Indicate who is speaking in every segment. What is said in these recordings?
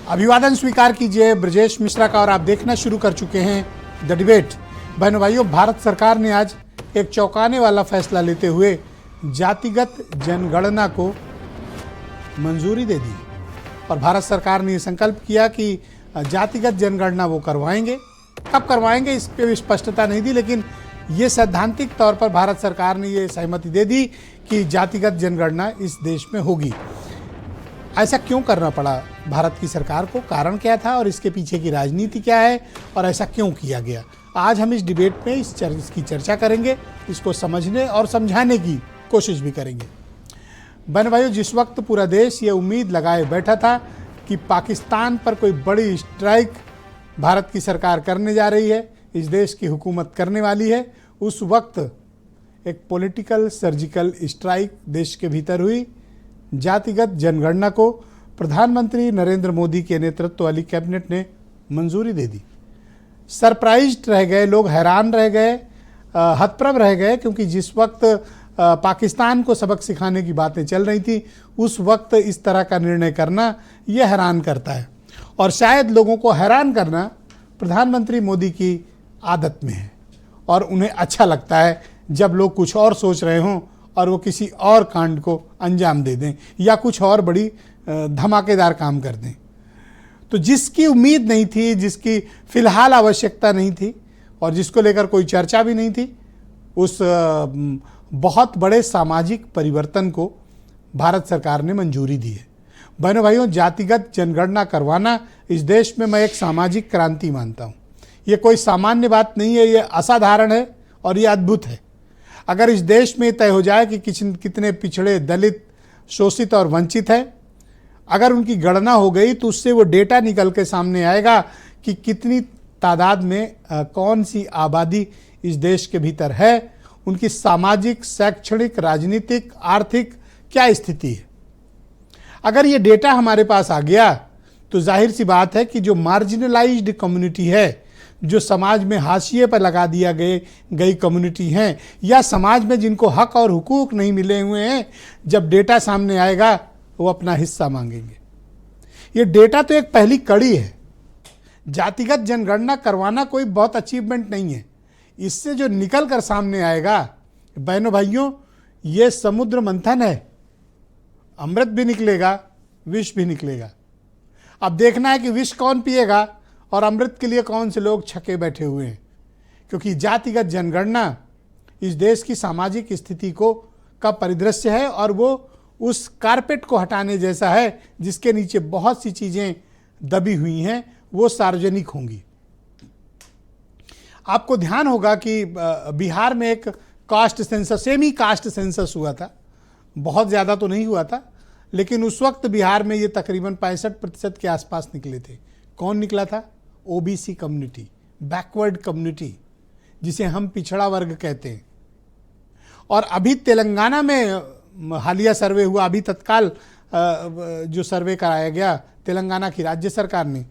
Speaker 1: अभिवादन स्वीकार कीजिए ब्रजेश मिश्रा का और आप देखना शुरू कर चुके हैं द डिबेट। बहनों भाइयों, भारत सरकार ने आज एक चौंकाने वाला फैसला लेते हुए जातिगत जनगणना को मंजूरी दे दी और भारत सरकार ने ये संकल्प किया कि जातिगत जनगणना वो करवाएंगे। कब करवाएंगे इस पे भी स्पष्टता नहीं दी, लेकिन ये सैद्धांतिक तौर पर भारत सरकार ने ये सहमति दे दी कि जातिगत जनगणना इस देश में होगी। ऐसा क्यों करना पड़ा भारत की सरकार को, कारण क्या था और इसके पीछे की राजनीति क्या है और ऐसा क्यों किया गया, आज हम इस डिबेट में इसकी चर्चा करेंगे, इसको समझने और समझाने की कोशिश भी करेंगे। बहन भाइयों, जिस वक्त पूरा देश ये उम्मीद लगाए बैठा था कि पाकिस्तान पर कोई बड़ी स्ट्राइक भारत की सरकार करने जा रही है, इस देश की हुकूमत करने वाली है, उस वक्त एक पॉलिटिकल सर्जिकल स्ट्राइक देश के भीतर हुई। जातिगत जनगणना को प्रधानमंत्री नरेंद्र मोदी के नेतृत्व वाली कैबिनेट ने मंजूरी दे दी। सरप्राइज्ड रह गए लोग, हैरान रह गए, हतप्रभ रह गए, क्योंकि जिस वक्त पाकिस्तान को सबक सिखाने की बातें चल रही थी, उस वक्त इस तरह का निर्णय करना यह हैरान करता है। और शायद लोगों को हैरान करना प्रधानमंत्री मोदी की आदत में है और उन्हें अच्छा लगता है जब लोग कुछ और सोच रहे हों और वो किसी और कांड को अंजाम दे दें या कुछ और बड़ी धमाकेदार काम कर दें। तो जिसकी उम्मीद नहीं थी, जिसकी फिलहाल आवश्यकता नहीं थी और जिसको लेकर कोई चर्चा भी नहीं थी, उस बहुत बड़े सामाजिक परिवर्तन को भारत सरकार ने मंजूरी दी है। बहनों भाइयों, जातिगत जनगणना करवाना इस देश में मैं एक सामाजिक क्रांति मानता हूँ। ये कोई सामान्य बात नहीं है, ये असाधारण है और ये अद्भुत है। अगर इस देश में तय हो जाए कि कितने पिछड़े, दलित, शोषित और वंचित हैं, अगर उनकी गणना हो गई तो उससे वो डेटा निकल के सामने आएगा कि कितनी तादाद में कौन सी आबादी इस देश के भीतर है, उनकी सामाजिक, शैक्षणिक, राजनीतिक, आर्थिक क्या स्थिति है। अगर ये डेटा हमारे पास आ गया तो जाहिर सी बात है कि जो मार्जिनलाइज्ड कम्युनिटी है, जो समाज में हाशिए पर लगा दिया गई कम्युनिटी हैं या समाज में जिनको हक और हुकूक नहीं मिले हुए हैं, जब डेटा सामने आएगा वो अपना हिस्सा मांगेंगे। ये डेटा तो एक पहली कड़ी है। जातिगत जनगणना करवाना कोई बहुत अचीवमेंट नहीं है। इससे जो निकल कर सामने आएगा, बहनों भाइयों, ये समुद्र मंथन है। अमृत भी निकलेगा, विष भी निकलेगा। अब देखना है कि विष कौन पिएगा और अमृत के लिए कौन से लोग छके बैठे हुए हैं, क्योंकि जातिगत जनगणना इस देश की सामाजिक स्थिति का परिदृश्य है और वो उस कारपेट को हटाने जैसा है जिसके नीचे बहुत सी चीज़ें दबी हुई हैं, वो सार्वजनिक होंगी। आपको ध्यान होगा कि बिहार में एक caste census, semi caste census हुआ था। बहुत ज़्यादा तो नहीं हुआ था, लेकिन उस वक्त बिहार में ये तकरीबन 65% के आसपास निकले थे। कौन निकला था? ओबीसी कम्युनिटी, बैकवर्ड कम्युनिटी, जिसे हम पिछड़ा वर्ग कहते हैं। और अभी तेलंगाना में हालिया सर्वे हुआ, अभी तत्काल जो सर्वे कराया गया तेलंगाना की राज्य सरकार ने,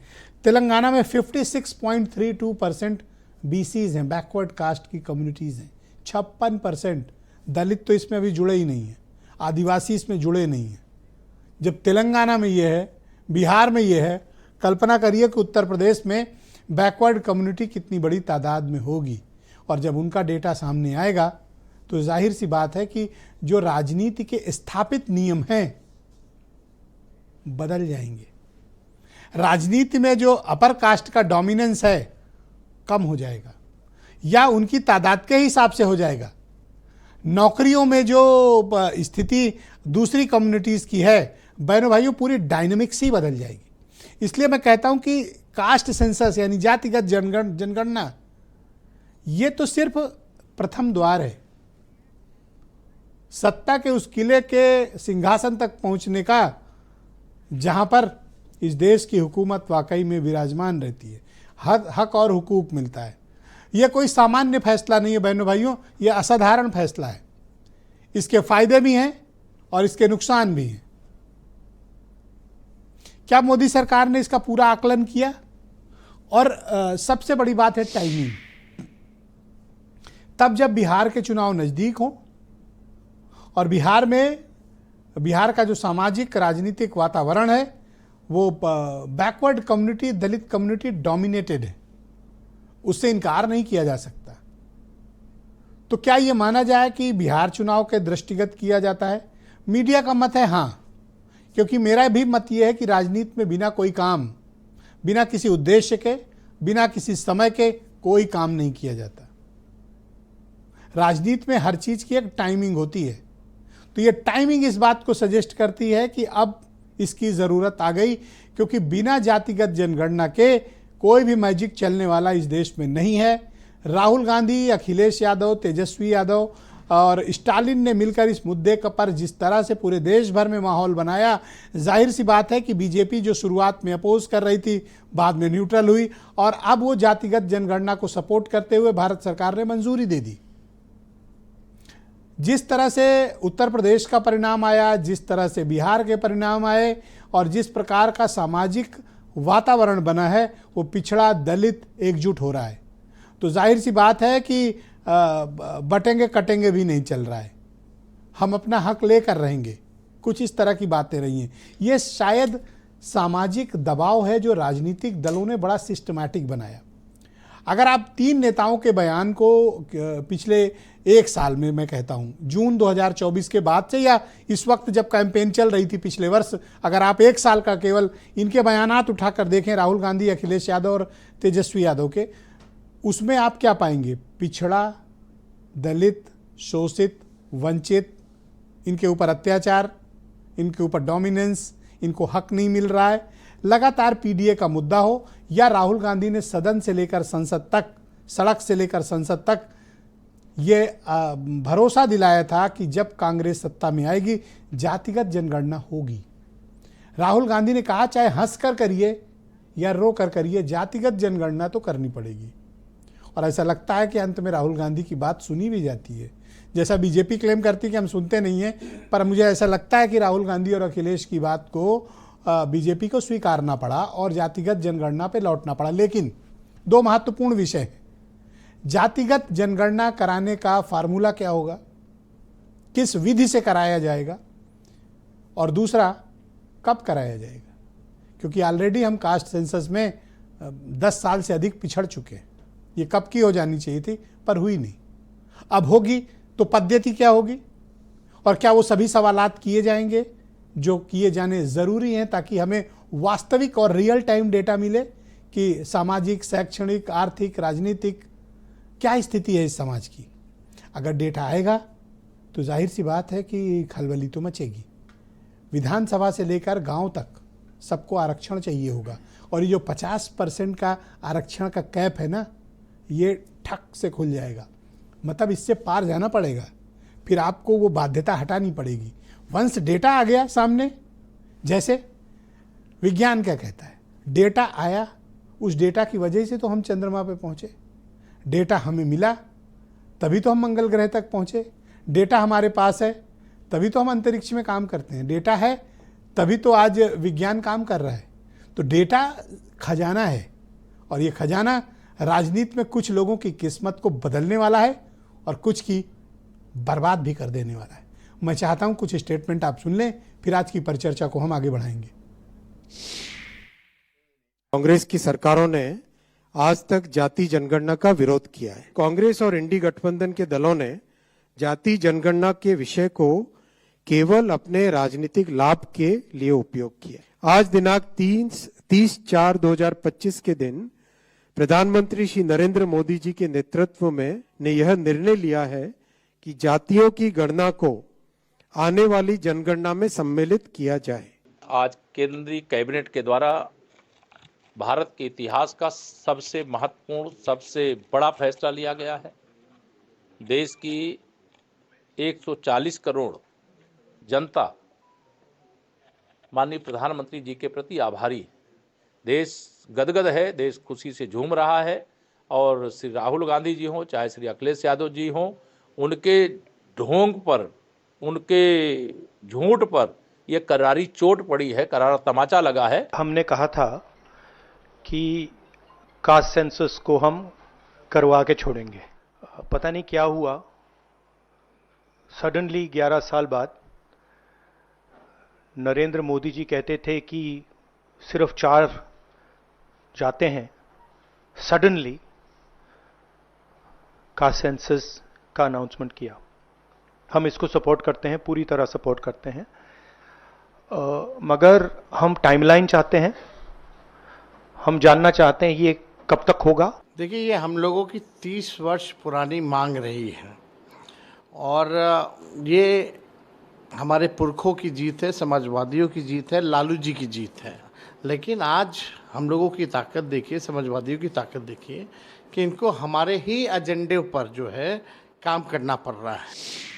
Speaker 1: तेलंगाना में 56.32% बीसीज हैं, बैकवर्ड कास्ट की कम्युनिटीज़ हैं। 56%, दलित तो इसमें अभी जुड़े ही नहीं है, आदिवासी इसमें जुड़े नहीं हैं। जब तेलंगाना में ये है, बिहार में ये है, कल्पना करिए कि उत्तर प्रदेश में बैकवर्ड कम्युनिटी कितनी बड़ी तादाद में होगी। और जब उनका डेटा सामने आएगा तो जाहिर सी बात है कि जो राजनीति के स्थापित नियम हैं बदल जाएंगे। राजनीति में जो अपर कास्ट का डोमिनेंस है कम हो जाएगा या उनकी तादाद के हिसाब से हो जाएगा। नौकरियों में जो स्थिति दूसरी कम्युनिटीज़ की है, बहनों भाइयों, पूरी डायनेमिक्स ही बदल जाएगी। इसलिए मैं कहता हूं कि कास्ट सेंसस यानी जातिगत जनगणना ये तो सिर्फ प्रथम द्वार है। सत्ता के उस किले के सिंहासन तक पहुंचने का, जहां पर इस देश की हुकूमत वाकई में विराजमान रहती है, हक और हुकूक मिलता है। यह कोई सामान्य फैसला नहीं है बहनों भाइयों, यह असाधारण फैसला है। इसके फायदे भी हैं और इसके नुकसान भी हैं। क्या मोदी सरकार ने इसका पूरा आकलन किया? और सबसे बड़ी बात है टाइमिंग। तब जब बिहार के चुनाव नज़दीक हों और बिहार का जो सामाजिक राजनीतिक वातावरण है वो बैकवर्ड कम्युनिटी, दलित कम्युनिटी डोमिनेटेड है, उससे इनकार नहीं किया जा सकता। तो क्या ये माना जाए कि बिहार चुनाव के दृष्टिगत किया जाता है? मीडिया का मत है हाँ, क्योंकि मेरा भी मत ये है कि राजनीति में बिना कोई काम, बिना किसी उद्देश्य के, बिना किसी समय के कोई काम नहीं किया जाता। राजनीति में हर चीज की एक टाइमिंग होती है, तो ये टाइमिंग इस बात को सजेस्ट करती है कि अब इसकी जरूरत आ गई, क्योंकि बिना जातिगत जनगणना के कोई भी मैजिक चलने वाला इस देश में नहीं है। राहुल गांधी, अखिलेश यादव, तेजस्वी यादव और स्टालिन ने मिलकर इस मुद्दे पर जिस तरह से पूरे देश भर में माहौल बनाया, जाहिर सी बात है कि बीजेपी जो शुरुआत में अपोज कर रही थी, बाद में न्यूट्रल हुई और अब वो जातिगत जनगणना को सपोर्ट करते हुए भारत सरकार ने मंजूरी दे दी। जिस तरह से उत्तर प्रदेश का परिणाम आया, जिस तरह से बिहार के परिणाम आए और जिस प्रकार का सामाजिक वातावरण बना है, वो पिछड़ा दलित एकजुट हो रहा है। तो जाहिर सी बात है कि बटेंगे कटेंगे भी नहीं चल रहा है, हम अपना हक लेकर रहेंगे। कुछ इस तरह की बातें रही हैं। ये शायद सामाजिक दबाव है जो राजनीतिक दलों ने बड़ा सिस्टमैटिक बनाया। अगर आप तीन नेताओं के बयान को पिछले एक साल में, मैं कहता हूं जून 2024 के बाद से या इस वक्त जब कैंपेन चल रही थी पिछले वर्ष, अगर आप एक साल का केवल इनके बयानात उठाकर देखें, राहुल गांधी, अखिलेश यादव और तेजस्वी यादव के, उसमें आप क्या पाएंगे? पिछड़ा, दलित, शोषित, वंचित, इनके ऊपर अत्याचार, इनके ऊपर डोमिनेंस, इनको हक नहीं मिल रहा है, लगातार पीडीए का मुद्दा हो, या राहुल गांधी ने सदन से लेकर संसद तक, सड़क से लेकर संसद तक ये भरोसा दिलाया था कि जब कांग्रेस सत्ता में आएगी जातिगत जनगणना होगी। राहुल गांधी ने कहा चाहे हंस कर करिए या रो कर करिए, जातिगत जनगणना तो करनी पड़ेगी। और ऐसा लगता है कि अंत में राहुल गांधी की बात सुनी भी जाती है। जैसा बीजेपी क्लेम करती है कि हम सुनते नहीं हैं, पर मुझे ऐसा लगता है कि राहुल गांधी और अखिलेश की बात को बीजेपी को स्वीकारना पड़ा और जातिगत जनगणना पे लौटना पड़ा। लेकिन दो महत्वपूर्ण विषय हैं। जातिगत जनगणना कराने का फार्मूला क्या होगा, किस विधि से कराया जाएगा, और दूसरा कब कराया जाएगा, क्योंकि ऑलरेडी हम कास्ट सेंसस में 10 साल से अधिक पिछड़ चुके हैं। ये कब की हो जानी चाहिए थी, पर हुई नहीं। अब होगी तो पद्धति क्या होगी, और क्या वो सभी सवालात किए जाएंगे जो किए जाने ज़रूरी हैं, ताकि हमें वास्तविक और रियल टाइम डेटा मिले कि सामाजिक, शैक्षणिक, आर्थिक, राजनीतिक क्या स्थिति है इस समाज की। अगर डेटा आएगा तो जाहिर सी बात है कि खलबली तो मचेगी। विधानसभा से लेकर गांव तक सबको आरक्षण चाहिए होगा, और ये जो 50% का आरक्षण का कैप है ना, ये ठक से खुल जाएगा। मतलब इससे पार जाना पड़ेगा, फिर आपको वो बाध्यता हटानी पड़ेगी। वंस डेटा आ गया सामने, जैसे विज्ञान क्या कहता है, डेटा आया, उस डेटा की वजह से तो हम चंद्रमा पे पहुंचे। डेटा हमें मिला तभी तो हम मंगल ग्रह तक पहुंचे। डेटा हमारे पास है तभी तो हम अंतरिक्ष में काम करते हैं। डेटा है तभी तो आज विज्ञान काम कर रहा है। तो डेटा खजाना है, और ये खजाना राजनीति में कुछ लोगों की किस्मत को बदलने वाला है और कुछ की बर्बाद भी कर देने वाला है। मैं चाहता हूं कुछ स्टेटमेंट आप सुन लें, फिर आज की परिचर्चा को हम आगे बढ़ाएंगे।
Speaker 2: कांग्रेस की सरकारों ने आज तक जाति जनगणना का विरोध किया है। कांग्रेस और इंडी गठबंधन के दलों ने जाति जनगणना के विषय को केवल अपने राजनीतिक लाभ के लिए उपयोग किया। आज दिनांक 30/4/2025 के दिन प्रधानमंत्री श्री नरेंद्र मोदी जी के नेतृत्व में ने यह निर्णय लिया है कि जातियों की गणना को आने वाली जनगणना में सम्मिलित किया जाए।
Speaker 3: आज केंद्रीय कैबिनेट के द्वारा भारत के इतिहास का सबसे महत्वपूर्ण, सबसे बड़ा फैसला लिया गया है। देश की 140 करोड़ जनता माननीय प्रधानमंत्री जी के प्रति आभारी। देश गदगद है, देश खुशी से झूम रहा है, और श्री राहुल गांधी जी हों चाहे श्री अखिलेश यादव जी हों, उनके ढोंग पर, उनके झूठ पर यह करारी चोट पड़ी है, करारा तमाचा लगा है।
Speaker 4: हमने कहा था कि कास्ट सेंसस को हम करवा के छोड़ेंगे। पता नहीं क्या हुआ, सडनली 11 साल बाद नरेंद्र मोदी जी कहते थे कि सिर्फ 4 जाते हैं, सडनली कास्ट सेंसस का अनाउंसमेंट किया। हम इसको सपोर्ट करते हैं, पूरी तरह सपोर्ट करते हैं, मगर हम टाइमलाइन चाहते हैं। हम जानना चाहते हैं ये कब तक होगा।
Speaker 5: देखिए, ये हम लोगों की 30 वर्ष पुरानी मांग रही है और ये हमारे पुरखों की जीत है, समाजवादियों की जीत है, लालू जी की जीत है। लेकिन आज हम लोगों की ताकत देखिए, समाजवादियों की ताकत देखिए कि इनको हमारे ही एजेंडे पर जो है काम करना पड़ रहा है।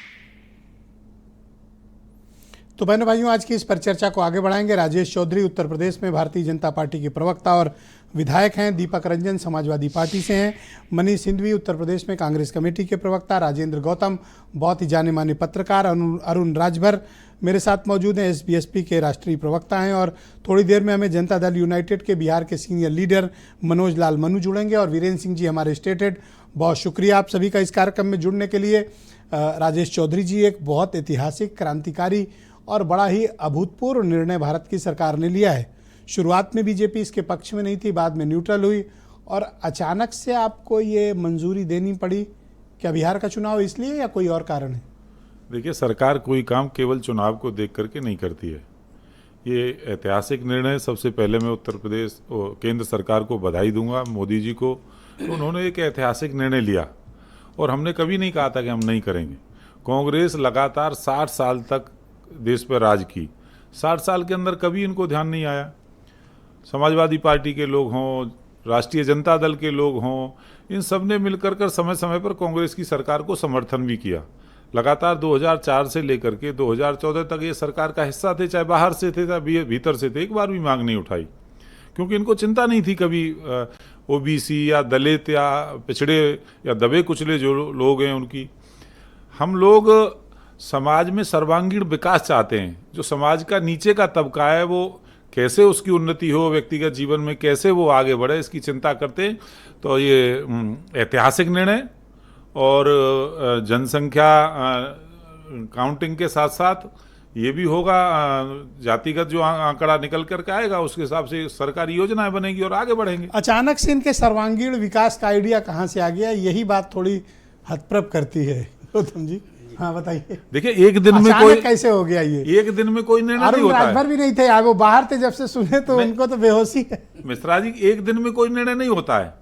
Speaker 1: तो बहनों भाइयों, आज की इस पर चर्चा को आगे बढ़ाएंगे। राजेश चौधरी उत्तर प्रदेश में भारतीय जनता पार्टी के प्रवक्ता और विधायक हैं। दीपक रंजन समाजवादी पार्टी से हैं। मनीष सिंधवी उत्तर प्रदेश में कांग्रेस कमेटी के प्रवक्ता। राजेंद्र गौतम बहुत ही जाने माने पत्रकार। अरुण राजभर मेरे साथ मौजूद हैं, एसबीएसपी के राष्ट्रीय प्रवक्ता हैं। और थोड़ी देर में हमें जनता दल यूनाइटेड के बिहार के सीनियर लीडर मनोज लाल मनु जुड़ेंगे और वीरेंद्र सिंह जी हमारे स्टेट हेड। बहुत शुक्रिया आप सभी का इस कार्यक्रम में जुड़ने के लिए। राजेश चौधरी जी, एक बहुत ऐतिहासिक, क्रांतिकारी और बड़ा ही अभूतपूर्व निर्णय भारत की सरकार ने लिया है। शुरुआत में बीजेपी इसके पक्ष में नहीं थी, बाद में न्यूट्रल हुई और अचानक से आपको ये मंजूरी देनी पड़ी। क्या बिहार का चुनाव इसलिए या कोई और कारण है?
Speaker 6: देखिए, सरकार कोई काम केवल चुनाव को देख करके नहीं करती है। ये ऐतिहासिक निर्णय, सबसे पहले मैं उत्तर प्रदेश केंद्र सरकार को बधाई दूंगा, मोदी जी को। तो उन्होंने एक ऐतिहासिक निर्णय लिया और हमने कभी नहीं कहा था कि हम नहीं करेंगे। कांग्रेस लगातार 60 साल तक देश पर राज की। 60 साल के अंदर कभी इनको ध्यान नहीं आया। समाजवादी पार्टी के लोग हों, राष्ट्रीय जनता दल के लोग हों, इन सब ने मिलकर कर समय समय पर कांग्रेस की सरकार को समर्थन भी किया। लगातार 2004 से लेकर के 2014 तक ये सरकार का हिस्सा थे, चाहे बाहर से थे चाहे भीतर से थे। एक बार भी मांग नहीं उठाई, क्योंकि इनको चिंता नहीं थी कभी ओबीसी या दलित या पिछड़े या दबे कुचले जो लोग हैं उनकी। हम लोग समाज में सर्वांगीण विकास चाहते हैं। जो समाज का नीचे का तबका है वो कैसे उसकी उन्नति हो, व्यक्तिगत जीवन में कैसे वो आगे बढ़े, इसकी चिंता करते हैं। तो ये ऐतिहासिक निर्णय और जनसंख्या काउंटिंग के साथ साथ ये भी होगा, जातिगत जो आंकड़ा निकल कर के आएगा उसके हिसाब से सरकारी योजनाएं बनेगी और आगे बढ़ेंगे।
Speaker 1: अचानक से इनके सर्वांगीण विकास का आइडिया कहाँ से आ गया, यही बात थोड़ी हतप्रभ करती है। गौतम जी, हाँ बताइए।
Speaker 6: देखिए, एक दिन में कोई
Speaker 1: कैसे हो गया ये?
Speaker 6: एक दिन में कोई निर्णय नहीं होता है।
Speaker 1: राजभर भी नहीं थे, वो बाहर थे, जब से सुने तो उनको तो बेहोशी है।
Speaker 6: मिश्रा जी, एक दिन में कोई निर्णय नहीं होता है।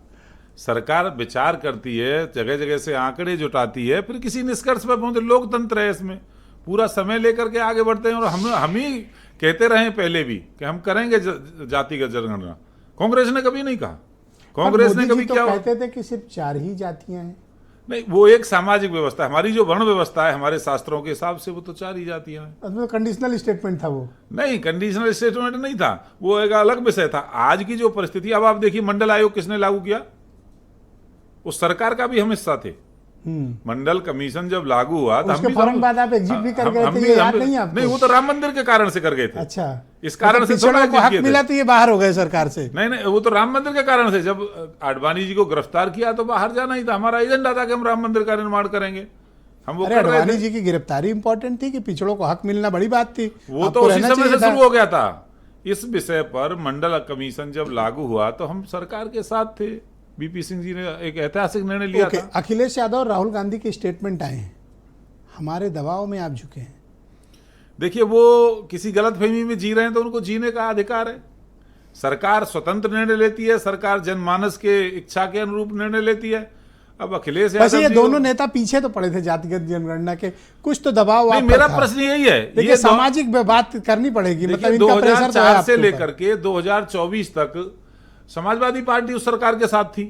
Speaker 6: सरकार विचार करती है, जगह जगह से आंकड़े जुटाती है, फिर किसी निष्कर्ष पर पहुंचते। लोकतंत्र है, इसमें पूरा समय लेकर के आगे बढ़ते हैं। और हम ही कहते रहे पहले भी कि हम करेंगे जातिगत जनगणना। कांग्रेस ने कभी नहीं कहा। कांग्रेस ने कभी क्या
Speaker 1: कहते थे कि सिर्फ 4 ही जातियां हैं।
Speaker 6: नहीं, वो एक सामाजिक व्यवस्था है। हमारी जो वर्ण व्यवस्था है हमारे शास्त्रों के हिसाब से वो तो 4 ही जातियां हैं।
Speaker 1: तो कंडीशनल स्टेटमेंट था वो?
Speaker 6: नहीं, कंडीशनल स्टेटमेंट नहीं था, वो एक अलग विषय था। आज की जो परिस्थिति, अब आप देखिए, मंडल आयोग किसने लागू किया? उस सरकार का भी हम हिस्सा थे। मंडल कमीशन जब लागू हुआ तो
Speaker 1: उसके फौरन बाद आप एग्जिट भी कर गए थे, ये याद नहीं आपको?
Speaker 6: नहीं, वो तो राम मंदिर के कारण से कर गए थे।
Speaker 1: अच्छा,
Speaker 6: इस कारण से थोड़ा
Speaker 1: हक मिला तो ये बाहर हो गए सरकार से?
Speaker 6: नहीं, वो तो राम मंदिर के कारण से। जब आडवाणी जी को गिरफ्तार किया तो बाहर जाना ही था। हमारा एजेंडा था कि हम राम मंदिर का निर्माण करेंगे। हम वो
Speaker 1: आडवाणी जी की गिरफ्तारी इंपॉर्टेंट थी कि पिछड़ों को हक मिलना बड़ी बात थी?
Speaker 6: वो तो उसी समय से शुरू हो गया था। इस विषय पर मंडल कमीशन जब लागू हुआ तो हम सरकार के साथ थे। बीपी सिंह जी ने एक ऐतिहासिक निर्णय लिया था।
Speaker 1: अखिलेश यादव और राहुल गांधी के स्टेटमेंट आए हैं, हमारे दबाव में आप झुके हैं।
Speaker 6: देखिए, वो किसी गलतफहमी में जी रहे हैं तो उनको जीने का अधिकार है। सरकार स्वतंत्र निर्णय लेती है, सरकार जनमानस के इच्छा के अनुरूप निर्णय लेती है। अब अखिलेश यादव,
Speaker 1: ये दोनों नेता पीछे तो पड़े थे जातिगत जनगणना के, कुछ तो दबाव
Speaker 6: नहीं, मेरा प्रश्न यही है।
Speaker 1: ये सामाजिक बात करनी पड़ेगी। मतलब
Speaker 6: 2004 से लेकर के 2024 तक समाजवादी पार्टी उस सरकार के साथ थी।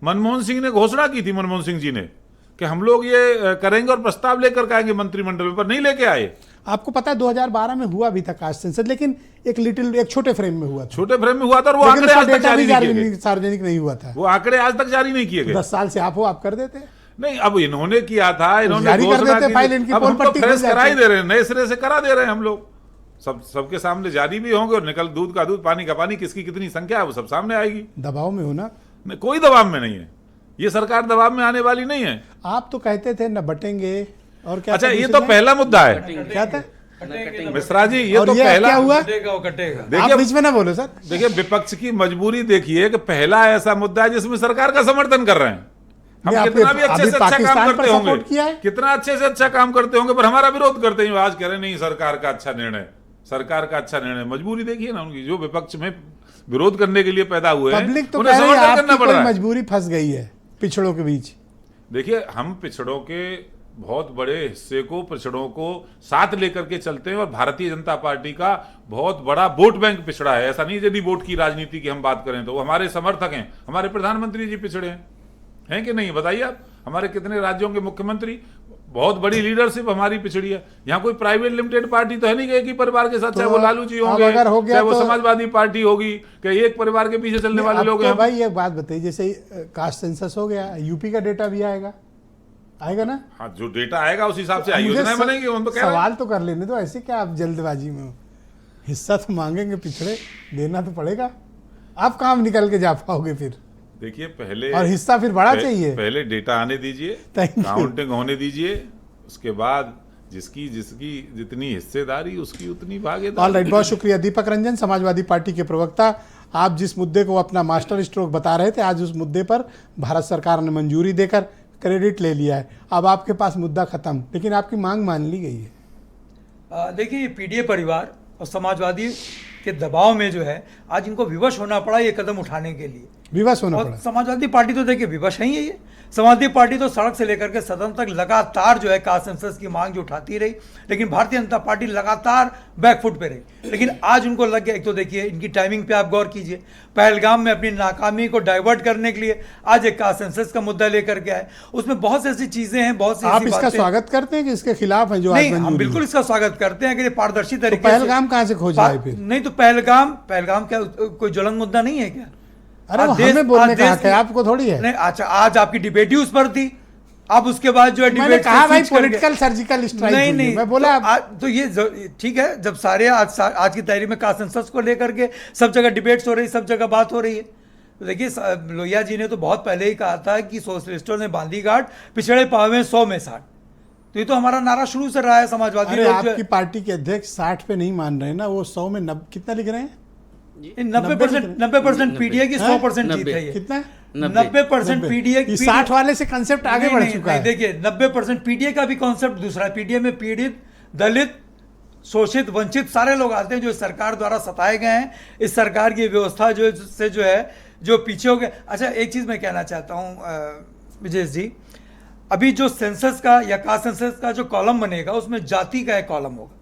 Speaker 6: मनमोहन सिंह ने घोषणा की थी, मनमोहन सिंह जी ने, कि हम लोग ये करेंगे और प्रस्ताव लेकर आएंगे मंत्रिमंडल में, पर नहीं लेके आए।
Speaker 1: आपको पता है 2012 में हुआ भी था कास्ट सेंसस, लेकिन एक छोटे फ्रेम में हुआ था।
Speaker 6: छोटे फ्रेम में हुआ था और वो आंकड़े आज तक
Speaker 1: सार्वजनिक नहीं हुआ था।
Speaker 6: वो आंकड़े आज तक जारी नहीं किए गए।
Speaker 1: 10 साल से आप कर देते?
Speaker 6: नहीं, अब इन्होंने किया था, इन्होंने
Speaker 1: घोषणा की, अब हम तो
Speaker 6: फ्रेश करा ही दे रहे हैं, नए सिरे से करा दे रहे हैं हम लोग। सबके सामने जारी भी होंगे और दूध का दूध, पानी का पानी, किसकी कितनी संख्या है वो सब सामने आएगी।
Speaker 1: दबाव में हो ना?
Speaker 6: कोई दबाव में नहीं है, ये सरकार दबाव में आने वाली नहीं है।
Speaker 1: आप तो कहते थे न बटेंगे और क्या?
Speaker 6: अच्छा, ये तो पहला मुद्दा है।
Speaker 1: क्या था?
Speaker 6: मिश्रा जी ये
Speaker 1: और
Speaker 6: तो
Speaker 1: ये
Speaker 6: पहला
Speaker 1: क्या हुआ?
Speaker 6: देखिए
Speaker 1: आप बीच में ना बोलो सर।
Speaker 6: देखिए विपक्ष की मजबूरी देखिए कि पहला ऐसा मुद्दा है जिसमें सरकार का समर्थन कर रहे हैं। हम
Speaker 1: नहीं,
Speaker 6: कितना
Speaker 1: आपने
Speaker 6: भी अच्छे
Speaker 1: अभी
Speaker 6: से अच्छा
Speaker 1: पाकिस्तान
Speaker 6: काम
Speaker 1: पर
Speaker 6: करते होंगे,
Speaker 1: सपोर्ट किया है?
Speaker 6: कितना अच्छे से अच्छा काम करते होंगे, पर हमारा विरोध करते हैं। आज कह रहे नहीं सरकार का अच्छा निर्णय, सरकार का अच्छा निर्णय। मजबूरी देखिए ना उनकी, जो विपक्ष में विरोध करने के लिए पैदा हुए हैं,
Speaker 1: पब्लिक तो
Speaker 6: उन्हें
Speaker 1: कह रही है
Speaker 6: समर्थन करना
Speaker 1: आपकी
Speaker 6: पड़ रहा
Speaker 1: कोई
Speaker 6: है।
Speaker 1: मजबूरी फंस गई है पिछड़ों के बीच।
Speaker 6: देखिए हम पिछड़ों के बहुत बड़े हिस्से को, पिछड़ों को साथ लेकर के चलते हैं, और भारतीय जनता पार्टी का बहुत बड़ा वोट बैंक पिछड़ा है। ऐसा नहीं यदि वोट की राजनीति की हम बात करें तो वो हमारे समर्थक हैं। हमारे प्रधानमंत्री जी पिछड़े हैं कि नहीं बताइए आप? हमारे कितने राज्यों के मुख्यमंत्री, बहुत बड़ी लीडरशिप हमारी पिछड़ी है। यहाँ कोई प्राइवेट लिमिटेड पार्टी तो है नहीं कि एक ही परिवार के साथ, चाहे वो लालू जी होंगे,
Speaker 1: अगर हो गया
Speaker 6: चाहे वो
Speaker 1: तो-
Speaker 6: समाजवादी पार्टी होगी, कि एक परिवार के पीछे चलने वाले
Speaker 1: अब
Speaker 6: लोग
Speaker 1: तो
Speaker 6: हैं।
Speaker 1: भाई एक बात बताइए, जैसे कास्ट सेंसस हो गया, यूपी का डेटा भी आएगा ना?
Speaker 6: हाँ, जो डेटा आएगा उस हिसाब से
Speaker 1: मुझे
Speaker 6: योजनाएं बनेंगी। हम तो कह रहे हैं।
Speaker 1: सवाल तो कर लेने दो, ऐसे क्या आप जल्दबाजी में हो? हिस्सा तो मांगेंगे पिछड़े, देना तो पड़ेगा। आप काम निकल के जा पाओगे फिर?
Speaker 6: देखिए पहले,
Speaker 1: और हिस्सा फिर बड़ा चाहिए।
Speaker 6: पहले डेटा आने दीजिए,
Speaker 1: Thank you.
Speaker 6: काउंटिंग होने दीजिए, उसके बाद जिसकी जिसकी जितनी हिस्सेदारी उसकी उतनी भागीदारी।
Speaker 1: ऑल राइट, बहुत शुक्रिया। दीपक रंजन, समाजवादी पार्टी के प्रवक्ता, आप जिस मुद्दे को अपना मास्टर स्ट्रोक बता रहे थे, आज उस मुद्दे पर भारत सरकार ने मंजूरी देकर क्रेडिट ले लिया है। अब आपके पास मुद्दा खत्म, लेकिन आपकी मांग मान ली गई है।
Speaker 7: देखिए ये पीडीए परिवार और समाजवादी के दबाव में जो है आज इनको विवश होना पड़ा ये कदम उठाने के लिए।
Speaker 1: विवश होना
Speaker 7: और
Speaker 1: पड़ा।
Speaker 7: समाजवादी पार्टी तो देखिए विवश है ही है ये। समाजवादी पार्टी तो सड़क से लेकर के सदन तक लगातार जो है कास्ट सेंसस की मांग जो उठाती रही, लेकिन भारतीय जनता पार्टी लगातार बैकफुट पे रही। लेकिन आज उनको लग गया, एक तो देखिए इनकी टाइमिंग पे आप गौर कीजिए, पहलगाम में अपनी नाकामी को डाइवर्ट करने के लिए आज एक कास्ट सेंसस का मुद्दा लेकर के आए। उसमें बहुत सी ऐसी चीजें हैं, बहुत सी
Speaker 1: आप
Speaker 7: ऐसी
Speaker 1: इसका
Speaker 7: बातें-
Speaker 1: स्वागत करते हैं कि इसके खिलाफ है जो आज
Speaker 7: नहीं, हम
Speaker 1: मंजूरी
Speaker 7: बिल्कुल
Speaker 1: हुई?
Speaker 7: इसका स्वागत करते हैं कि ये पारदर्शी तरीके से।
Speaker 1: पहलगाम कहाँ से खोज रहा है फिर?
Speaker 7: नहीं तो पहलगाम क्या कोई ज्वलंत मुद्दा नहीं है क्या?
Speaker 1: अरे वो
Speaker 7: आज देश-
Speaker 1: हमें बोलने
Speaker 7: आज
Speaker 1: का
Speaker 7: देश
Speaker 1: हक है,
Speaker 7: की-
Speaker 1: आपको थोड़ी है।
Speaker 7: नहीं, अच्छा आज आपकी डिबेट ही उस पर थी, अब उसके बाद जो है
Speaker 1: मैंने
Speaker 7: डिबेट
Speaker 1: कहा भाई पॉलिटिकल सर्जिकल स्ट्राइक
Speaker 7: नहीं
Speaker 1: हुई है।
Speaker 7: नहीं
Speaker 1: मैं बोला
Speaker 7: तो ये ठीक है, जब सारे आज की तारीख में कास्ट सेंसस को लेकर के सब जगह डिबेट्स हो रही, सब जगह बात हो रही है। तो देखिए लोहिया जी ने तो बहुत पहले ही कहा था कि सोशलिस्टों ने बांधी घाट, पिछड़े पावे 100 में 60। तो ये तो हमारा नारा शुरू से रहा है समाजवादी
Speaker 1: अरे
Speaker 7: लोग जो है।
Speaker 1: आपकी पार्टी के अध्यक्ष 60 पे नहीं मान रहे ना, वो 100 में कितना लिख रहे हैं?
Speaker 7: 90% पीडीए की 100% जीत है ये।
Speaker 1: कितना?
Speaker 7: 90% पीडीए
Speaker 1: ये 60 वाले से कंसेप्ट आगे बढ़ चुका है।
Speaker 7: देखिए 90% पीडीए का भी कॉन्सेप्ट दूसरा है। पीडीए में पीड़ित, दलित, शोषित, वंचित सारे लोग आते हैं जो इस सरकार द्वारा सताए गए हैं। इस सरकार की व्यवस्था जो है जो पीछे हो गए। अच्छा एक चीज मैं कहना चाहता हूं विजय जी, अभी जो सेंसस का या कास्ट सेंसस का जो कॉलम बनेगा उसमें जाति का एक कॉलम होगा।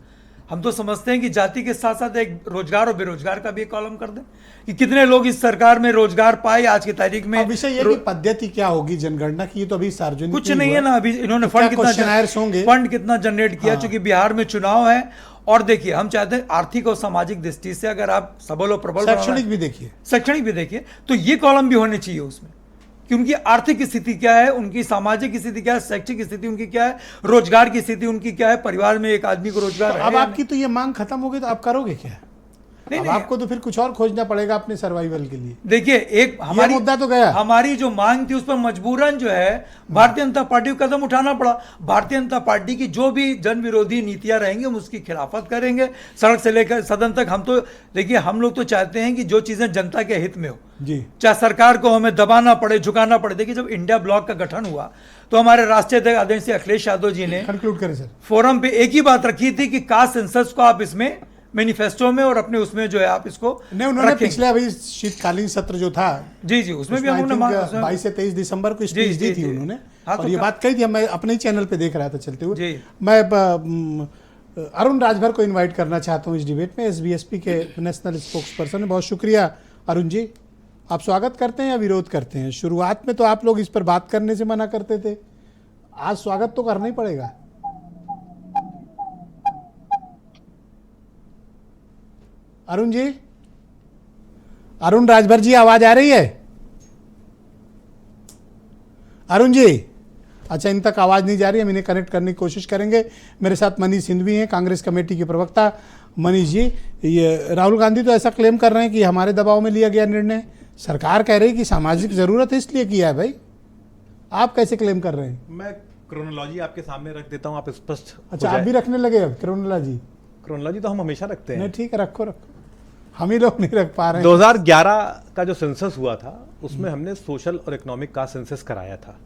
Speaker 7: हम तो समझते हैं कि जाति के साथ साथ एक रोजगार और बेरोजगार का भी एक कॉलम कर दें कि कितने लोग इस सरकार में रोजगार पाए आज की तारीख में।
Speaker 1: अब विषय ये कि पद्धति क्या होगी जनगणना की, ये तो अभी सार्वजनिक
Speaker 7: कुछ नहीं है ना, अभी इन्होंने फंड कितना जनरेट किया, चूंकि बिहार में चुनाव है। और देखिए हम चाहते हैं आर्थिक और सामाजिक दृष्टि से अगर आप सबल और प्रबल,
Speaker 1: शैक्षणिक भी देखिए,
Speaker 7: शैक्षणिक भी देखिए, तो ये कॉलम भी होने चाहिए उसमें कि उनकी आर्थिक स्थिति क्या है, उनकी सामाजिक स्थिति क्या है, शैक्षिक स्थिति उनकी क्या है, रोजगार की स्थिति उनकी क्या है, परिवार में एक आदमी को रोजगार
Speaker 1: तो
Speaker 7: है
Speaker 1: अब
Speaker 7: या
Speaker 1: आपकी तो ये मांग खत्म हो गई तो आप करोगे क्या?
Speaker 7: नहीं,
Speaker 1: अब
Speaker 7: नहीं।
Speaker 1: आपको तो फिर कुछ और खोजना पड़ेगा अपने सर्वाइवल के लिए।
Speaker 7: देखिए एक हमारी
Speaker 1: मुद्दा तो गया।
Speaker 7: हमारी जो मांग थी उस पर मजबूरन जो है भारतीय जनता पार्टी को कदम उठाना पड़ा। भारतीय जनता पार्टी की जो भी जन विरोधी नीतियां रहेंगी हम उसकी खिलाफत करेंगे, सड़क से लेकर सदन तक। हम तो देखिए हम लोग तो चाहते हैं कि जो चीजें जनता के हित में हो
Speaker 1: जी,
Speaker 7: चाहे सरकार को हमें दबाना पड़े, झुकाना पड़े। देखिए जब इंडिया ब्लॉक का गठन हुआ तो हमारे राष्ट्रीय अध्यक्ष आदरणीय अखिलेश यादव जी ने
Speaker 1: कंक्लूड करें सर।
Speaker 7: फोरम पे एक ही बात रखी थी कि कास्ट सेंसस को आप इसमें मैनिफेस्टो में और अपने उसमें जो है आप इसको
Speaker 1: नहीं, उन्होंने
Speaker 7: रखेंगे।
Speaker 1: पिछले अभी शीतकालीन सत्र जो था
Speaker 7: जी उसमें भी हमने
Speaker 1: 22 से 23 दिसंबर को स्पीच दी थी उन्होंने,
Speaker 7: हाँ,
Speaker 1: और
Speaker 7: तो
Speaker 1: ये बात कही थी। मैं अपने ही चैनल पे देख रहा था चलते हुए।
Speaker 7: जी।
Speaker 1: मैं अरुण राजभर को इनवाइट करना चाहता हूँ इस डिबेट में, एसबीएसपी के नेशनल स्पोक्स पर्सन है। बहुत शुक्रिया अरुण जी। आप स्वागत करते हैं या विरोध करते हैं? शुरुआत में तो आप लोग इस पर बात करने से मना करते थे, आज स्वागत तो करना ही पड़ेगा। अरुण जी, अरुण राजभर जी, आवाज आ रही है? अरुण जी, अच्छा इन तक आवाज नहीं जा रही, हम इन्हें कनेक्ट करने की कोशिश करेंगे। मेरे साथ मनीष सिंधवी हैं, कांग्रेस कमेटी के प्रवक्ता। मनीष जी, ये राहुल गांधी तो ऐसा क्लेम कर रहे हैं कि हमारे दबाव में लिया गया निर्णय, सरकार कह रही है कि सामाजिक जरूरत है इसलिए किया है। भाई आप कैसे क्लेम कर रहे हैं?
Speaker 8: मैं क्रोनोलॉजी आपके सामने रख देता हूं, आप स्पष्ट हो
Speaker 1: अच्छा, आप
Speaker 8: जाए।
Speaker 1: भी रखने लगे अब क्रोनोलॉजी?
Speaker 8: क्रोनोलॉजी तो हम हमेशा रखते हैं।
Speaker 1: नहीं ठीक है, रखो रखो, हम ही लोग नहीं रख पा रहे हैं।
Speaker 8: 2011 का जो सेंसस हुआ था उसमें हमने सोशल और इकोनॉमिक का सेंसस कराया था।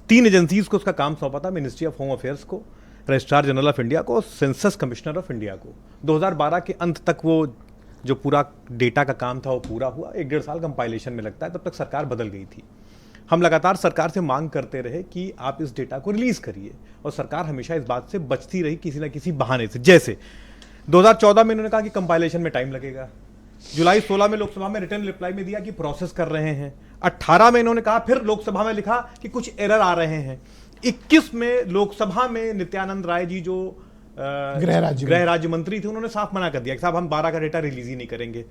Speaker 8: 3 एजेंसीज को उसका काम सौंपा था, मिनिस्ट्री ऑफ होम अफेयर्स को, रजिस्ट्रार जनरल ऑफ इंडिया को, सेंसस कमिश्नर ऑफ इंडिया को। 2012 के अंत तक वो जो पूरा डेटा का काम था वो पूरा हुआ। 1-1.5 साल कंपाइलेशन में लगता है, तब तक सरकार बदल गई थी। हम लगातार सरकार से मांग करते रहे कि आप इस डेटा को रिलीज करिए, और सरकार हमेशा इस बात से बचती रही किसी ना किसी बहाने से। जैसे 2014 में इन्होंने कहा कि कंपाइलेशन में टाइम लगेगा, जुलाई 16 में लोकसभा में रिटर्न रिप्लाई में दिया कि प्रोसेस कर रहे हैं, 18 में इन्होंने कहा, फिर लोकसभा में लिखा कि कुछ एरर आ रहे हैं, 21 में लोकसभा में नित्यानंद राय जी जो गृह राज्य मंत्री थे उन्होंने साफ मना कर दिया कि साहब हम 12 का डेटा रिलीज ही नहीं करेंगे।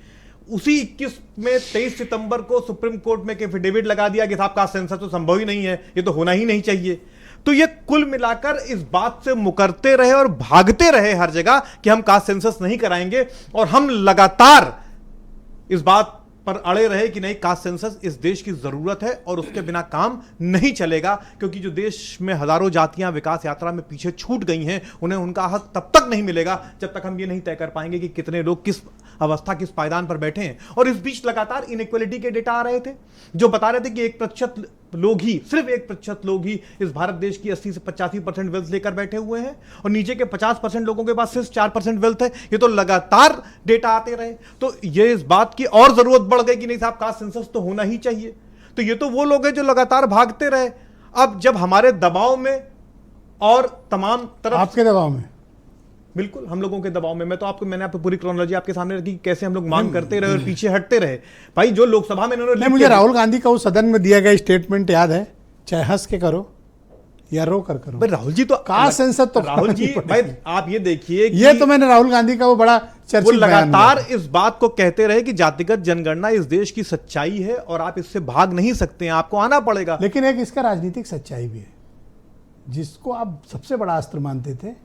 Speaker 8: उसी 21 में 23 सितंबर को सुप्रीम कोर्ट में एफिडेविट लगा दिया कि साहब कास्ट सेंसस तो संभव ही नहीं है, ये तो होना ही नहीं चाहिए। तो ये कुल मिलाकर इस बात से मुकरते रहे और भागते रहे हर जगह कि हम कास्ट सेंसस नहीं कराएंगे, और हम लगातार इस बात पर अड़े रहे कि नहीं, कास्ट सेंसस इस देश की जरूरत है और उसके बिना काम नहीं चलेगा, क्योंकि जो देश में हजारों जातियां विकास यात्रा में पीछे छूट गई हैं, उन्हें उनका हक तब तक नहीं मिलेगा जब तक हम ये नहीं तय कर पाएंगे कि कितने लोग किस अवस्था, किस पायदान पर बैठे हैं। और इस बीच लगातार इनइक्वालिटी के डेटा आ रहे थे जो बता रहे थे कि 1% लोग ही, सिर्फ 1% लोग ही इस भारत देश की 80 से 85% वेल्थ लेकर बैठे हुए हैं, और नीचे के 50% लोगों के पास सिर्फ 4% वेल्थ है। ये तो लगातार डेटा आते रहे, तो ये इस बात की और जरूरत बढ़ गई कि नहीं साहब कास्ट सेंसस तो होना ही चाहिए। तो ये तो वो लोग हैं जो लगातार भागते रहे। अब जब हमारे दबाव में और तमाम तरफ,
Speaker 1: आपके दबाव में,
Speaker 8: बिल्कुल हम लोगों के दबाव में, मैंने आपको पूरी क्रोनोलॉजी आपके सामने रखी, कैसे हम लोग मांग करते रहे और पीछे हटते रहे। भाई जो लोकसभा में इन्होंने,
Speaker 1: मुझे राहुल गांधी का उस सदन में दिया गया स्टेटमेंट याद है, चाहे हंस के करो या रो कर करो।
Speaker 8: भाई राहुल जी तो
Speaker 1: कास्ट सेंसस तो,
Speaker 8: राहुल जी भाई आप ये देखिए,
Speaker 1: ये तो मैंने राहुल गांधी का वो बड़ा चर्चित
Speaker 8: वो लगातार इस बात को कहते रहे कि जातिगत जनगणना इस देश की सच्चाई है और आप इससे भाग नहीं सकते हैं, आपको आना पड़ेगा।
Speaker 1: लेकिन एक इसका राजनीतिक सच्चाई भी है, जिसको आप सबसे बड़ा अस्त्र मानते थे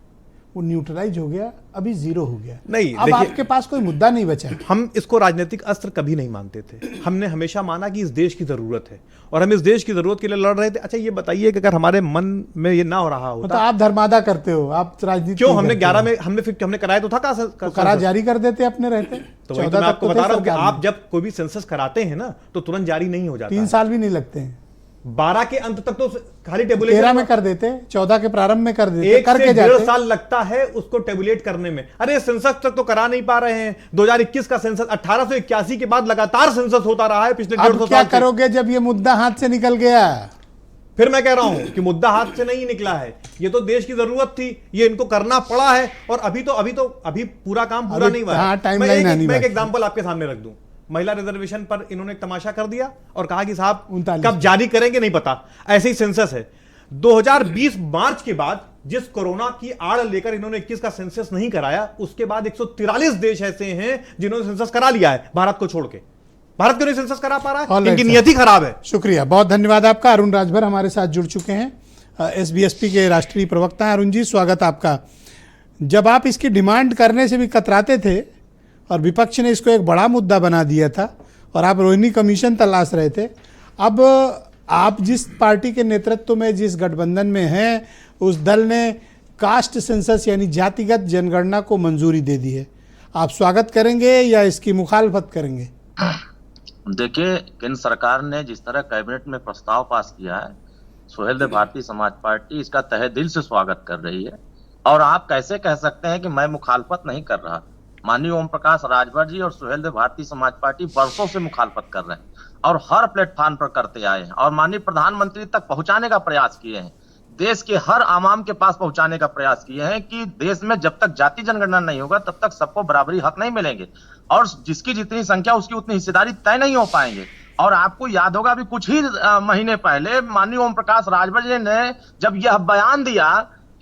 Speaker 1: वो न्यूट्रलाइज हो गया, अभी जीरो हो गया।
Speaker 8: नहीं,
Speaker 1: अब आपके पास कोई मुद्दा नहीं बचा।
Speaker 8: हम इसको राजनीतिक अस्त्र कभी नहीं मानते थे, हमने हमेशा माना कि इस देश की जरूरत है और हम इस देश की जरूरत के लिए लड़ रहे थे। अच्छा ये बताइए कि अगर हमारे मन में ये ना हो रहा होता,
Speaker 1: तो आप धर्मादा करते हो, आप राजनीति
Speaker 8: क्यों? हमने 11 में हमने कराया तो था,
Speaker 1: तो करा जारी कर देते अपने रहते।
Speaker 8: तो वही तो मैं आपको बता रहा हूं कि आप जब कोई भी सेंसस कराते हैं ना तो तुरंत जारी नहीं हो जाता,
Speaker 1: 3 साल भी नहीं लगते हैं।
Speaker 8: 12 के अंत तक तो खाली टेबुलेशन,
Speaker 1: 13 में कर देते, 14 के प्रारंभ में कर देते,
Speaker 8: 1 से 1.5 साल लगता है उसको टेबुलेट करने में। अरे सेंसस तक तो करा नहीं पा रहे हैं। 2021 का सेंसस 1881 के बाद लगातार सेंसस होता रहा है पिछले 150 साल।
Speaker 1: क्या करोगे जब ये मुद्दा हाथ से निकल गया?
Speaker 8: फिर मैं कह रहा हूं कि मुद्दा हाथ से नहीं निकला है, ये तो देश की जरूरत थी, ये इनको करना पड़ा है, और अभी पूरा काम पूरा नहीं हुआ है। मैं एक एग्जांपल आपके सामने रख दूं। महिला रिजर्वेशन पर इन्होंने एक तमाशा कर दिया और कहा कि साहब कब जारी करेंगे नहीं पता, ऐसे ही सेंसस है। 2020 मार्च के बाद जिस कोरोना की आड़ लेकर इन्होंने 21 का सेंसस नहीं कराया, उसके बाद 143 देश ऐसे हैं जिन्होंने सेंसस करा लिया है भारत को छोड़ के। भारत क्यों नहीं सेंसस करा पा रहा है? इनकी नियति खराब है।
Speaker 1: शुक्रिया, बहुत धन्यवाद आपका। अरुण राजभर हमारे साथ जुड़ चुके हैं, एसबीएसपी के राष्ट्रीय प्रवक्ता हैं। अरुण जी, स्वागत आपका। जब आप इसकी डिमांड करने से भी कतराते थे और विपक्ष ने इसको एक बड़ा मुद्दा बना दिया था और आप रोहिणी कमीशन तलाश रहे थे, अब आप जिस पार्टी के नेतृत्व में, जिस गठबंधन में हैं, उस दल ने कास्ट सेंसस यानी जातिगत जनगणना को मंजूरी दे दी है। आप स्वागत करेंगे या इसकी मुखालफत करेंगे?
Speaker 9: देखिए, केंद्र सरकार ने जिस तरह कैबिनेट में प्रस्ताव पास किया है, सुहेलदेव भारतीय समाज पार्टी इसका तहे दिल से स्वागत कर रही है। और आप कैसे कह सकते हैं कि मैं मुखालफत नहीं कर रहा? माननीय ओम प्रकाश राजभर जी और सुहेलदेव भारतीय समाज पार्टी वर्षों से मुखालफत कर रहे हैं और हर प्लेटफॉर्म पर करते आए हैं और माननीय प्रधानमंत्री तक पहुंचाने का प्रयास किए हैं, देश के हर आवाम के पास पहुंचाने का प्रयास किए हैं कि देश में जब तक जाति जनगणना नहीं होगा तब तक सबको बराबरी हक नहीं मिलेंगे और जिसकी जितनी संख्या उसकी उतनी हिस्सेदारी तय नहीं हो पाएंगे। और आपको याद होगा अभी कुछ ही महीने पहले माननीय ओम प्रकाश राजभर जी ने जब यह बयान दिया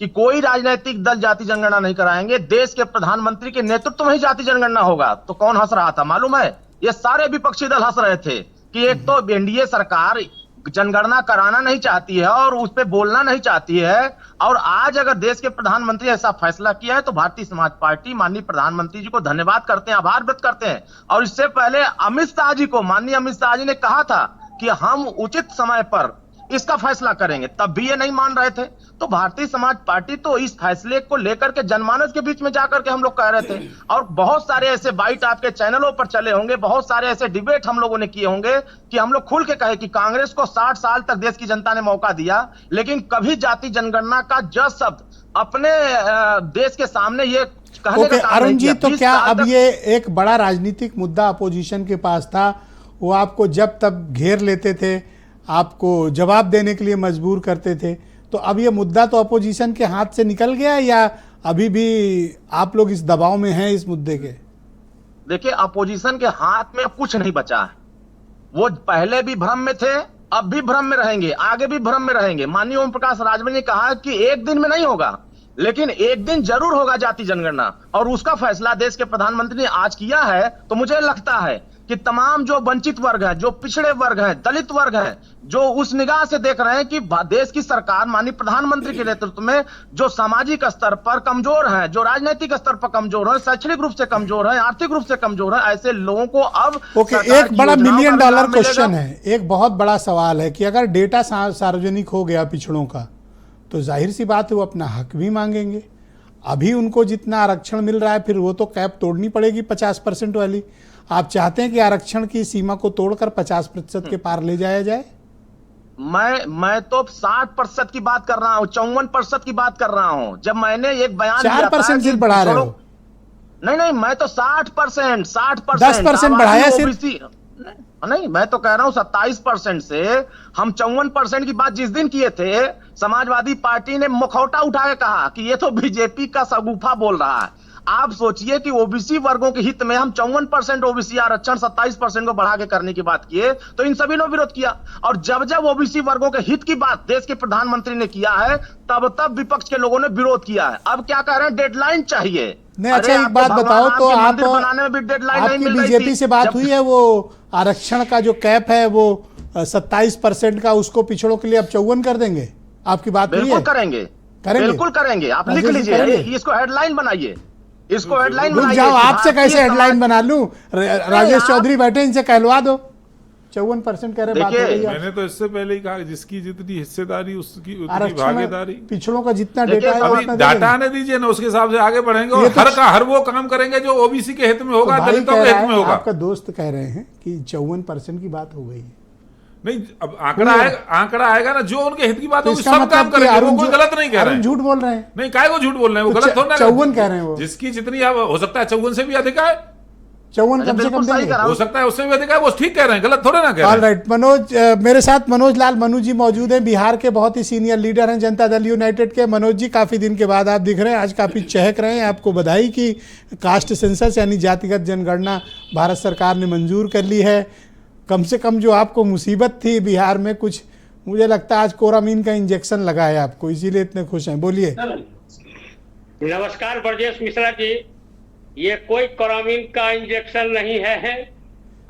Speaker 9: कि कोई राजनीतिक दल जाति जनगणना नहीं कराएंगे, देश के प्रधानमंत्री के नेतृत्व में ही जाति जनगणना होगा, तो कौन हंस रहा था मालूम है? ये सारे विपक्षी दल हंस रहे थे कि एक तो एनडीए सरकार जनगणना कराना नहीं चाहती है और उस पर बोलना नहीं चाहती है, और आज अगर देश के प्रधानमंत्री ऐसा फैसला किया है तो भारतीय समाज पार्टी माननीय प्रधानमंत्री जी को धन्यवाद करते हैं, आभार व्यक्त करते हैं। और इससे पहले अमित शाह जी को, माननीय अमित शाह जी ने कहा था कि हम उचित समय पर इसका फैसला करेंगे। तब भी ये नहीं मान रहे थे। तो भारतीय समाज पार्टी तो इस फैसले को लेकर के जनमानस के बीच में जाकर के हम लोग कह रहे थे, और बहुत सारे ऐसे बाइट आपके चैनलों पर चले होंगे, बहुत सारे ऐसे डिबेट हम लोगों ने किए होंगे कि हम लोग खुल के कहे कि कांग्रेस को 60 साल तक देश की जनता ने मौका दिया, लेकिन कभी जाति जनगणना का जस शब्द अपने देश के सामने ये कहने का काम
Speaker 1: अरुण
Speaker 9: नहीं
Speaker 1: जी,
Speaker 9: किया।
Speaker 1: तो
Speaker 9: 20
Speaker 1: क्या
Speaker 9: साल
Speaker 1: अब
Speaker 9: तक
Speaker 1: ये एक बड़ा राजनीतिक मुद्दा अपोजिशन के पास था, वो आपको जब तब घेर लेते थे, आपको जवाब देने के लिए मजबूर करते थे, तो अब ये मुद्दा तो अपोजिशन के हाथ से निकल गया, या अभी भी आप लोग इस दबाव में हैं इस मुद्दे के?
Speaker 9: देखिए, अपोजिशन के हाथ में कुछ नहीं बचा है। वो पहले भी भ्रम में थे, अब भी भ्रम में रहेंगे, आगे भी भ्रम में रहेंगे। माननीय ओम प्रकाश राजभर ने कहा कि एक दिन में नहीं होगा, लेकिन एक दिन जरूर होगा जाति जनगणना, और उसका फैसला देश के प्रधानमंत्री ने आज किया है। तो मुझे लगता है कि तमाम जो वंचित वर्ग है, जो पिछड़े वर्ग है, दलित वर्ग है, जो उस निगाह से देख रहे हैं कि देश की सरकार माननीय प्रधानमंत्री के नेतृत्व में जो सामाजिक स्तर पर कमजोर है, जो राजनीतिक स्तर पर कमजोर है, शैक्षणिक रूप से कमजोर है, आर्थिक रूप से कमजोर है, ऐसे लोगों को अब
Speaker 1: एक बड़ा मिलियन डॉलर क्वेश्चन है, एक बहुत बड़ा सवाल है कि अगर डेटा सार्वजनिक हो गया पिछड़ों का, तो जाहिर सी बात है वो अपना हक भी मांगेंगे। अभी उनको जितना आरक्षण मिल रहा है, फिर वो तो कैप तोड़नी पड़ेगी 50% वाली। आप चाहते हैं कि आरक्षण की सीमा को तोड़कर 50% के पार ले जाया जाए?
Speaker 9: मैं तो 60% की बात कर रहा हूं, 54% की बात कर रहा हूं। जब मैंने एक बयान
Speaker 1: 4% सिर्फ बढ़ा रहे हो?
Speaker 9: नहीं, मैं तो 60%,
Speaker 1: 10% बढ़ाया सिर्फ?
Speaker 9: नहीं, मैं तो कह रहा हूं 27% से हम 54% की बात जिस दिन किए थे, समाजवादी पार्टी ने मुखौटा उठा के कहा कि ये तो बीजेपी का सगुफा बोल रहा है। आप सोचिए कि ओबीसी वर्गों के हित में हम 54% ओबीसी आरक्षण 27% को बढ़ा के करने की बात किए, तो इन सभी ने विरोध किया। और जब ओबीसी वर्गों के हित की बात देश के प्रधानमंत्री ने किया है, तब विपक्ष के लोगों ने विरोध किया है। अब क्या कह रहे हैं, डेडलाइन चाहिए।
Speaker 1: नहीं, अच्छा एक बात बताओ, तो आप आपकी बीजेपी से बात हुई है, वो आरक्षण का जो कैप है वो 27% का, उसको पिछड़ों के लिए अब 54 कर देंगे? आपकी बात हुई है?
Speaker 9: बिल्कुल करेंगे, बिल्कुल करेंगे। आप लिख लीजिए, इसको हेडलाइन बनाइए, इसको हेडलाइन बनाइए।
Speaker 1: जाओ, आपसे कैसे हेडलाइन बना लूं? राजेश चौधरी बैठे, इनसे कहलवा दो। 54% कह रहे, बात हो रही है।
Speaker 6: मैंने तो इससे पहले ही कहा, जिसकी जितनी हिस्सेदारी उसकी उतनी भागीदारी।
Speaker 1: पिछड़ों का जितना डेटा है
Speaker 6: अभी डाटा आने दीजिए ना, उसके हिसाब से आगे बढ़ेंगे, और हर वो काम करेंगे जो ओबीसी के हित में होगा, दलितों के हित में होगा।
Speaker 1: आपका दोस्त कह रहे हैं कि 54% की बात हो गई है।
Speaker 6: नहीं, अब आंकड़ा आएगा ना, जो उनके हित की बात होगी सब काम करेंगे, वो कोई गलत नहीं कह रहे हैं।
Speaker 1: झूठ बोल रहे हैं?
Speaker 6: नहीं, काय को झूठ बोल रहे हैं, वो गलत थोड़ा।
Speaker 1: 54 कह रहे हैं वो,
Speaker 6: जिसकी जितनी हो सकता है 54 से भी अधिक है,
Speaker 1: 54 कम से कम
Speaker 6: हो सकता है, उससे भी अधिक है, वो ठीक कह रहे हैं, गलत थोड़ा ना कह रहे हैं।
Speaker 1: ऑलराइट, मनोज, मेरे साथ मनोज लाल मनु जी मौजूद हैं, बिहार के बहुत ही सीनियर लीडर हैं जनता दल यूनाइटेड के। मनोज जी, काफी दिन के बाद आप दिख रहे हैं, आज काफी चहक रहे हैं। आपको बधाई कि कास्ट सेंसस यानी जातिगत जनगणना भारत सरकार ने मंजूर कर ली है। कम से कम जो आपको मुसीबत थी बिहार में, कुछ मुझे लगता है आज कोरामीन का इंजेक्शन लगा है आपको, इसीलिए इतने खुश हैं। बोलिए।
Speaker 10: नमस्कार ब्रजेश मिश्रा जी, ये कोई कोरामीन का इंजेक्शन नहीं है।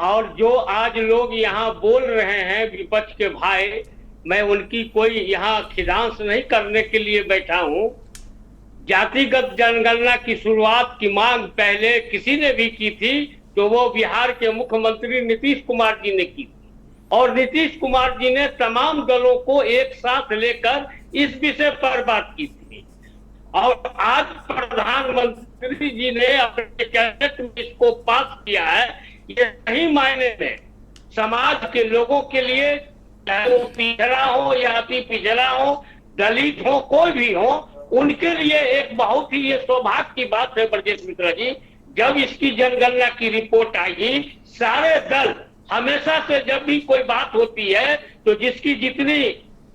Speaker 10: और जो आज लोग यहाँ बोल रहे हैं विपक्ष के भाई, मैं उनकी कोई यहाँ खिदांस नहीं करने के लिए बैठा हूँ। जातिगत जनगणना की शुरुआत की मांग पहले किसी ने भी की थी, तो वो बिहार के मुख्यमंत्री नीतीश कुमार जी ने की थी, और नीतीश कुमार जी ने तमाम दलों को एक साथ लेकर इस विषय पर बात की थी। और आज प्रधानमंत्री जी ने अपने कैबिनेट में इसको पास किया है। ये सही मायने में समाज के लोगों के लिए, चाहे वो पिछड़ा हो या अति पिछड़ा हो, दलित हो, कोई भी हो, उनके लिए एक बहुत ही ये सौभाग्य की बात है ब्रजेश मिश्रा जी। जब इसकी जनगणना की रिपोर्ट आई, सारे दल हमेशा से जब भी कोई बात होती है तो जिसकी जितनी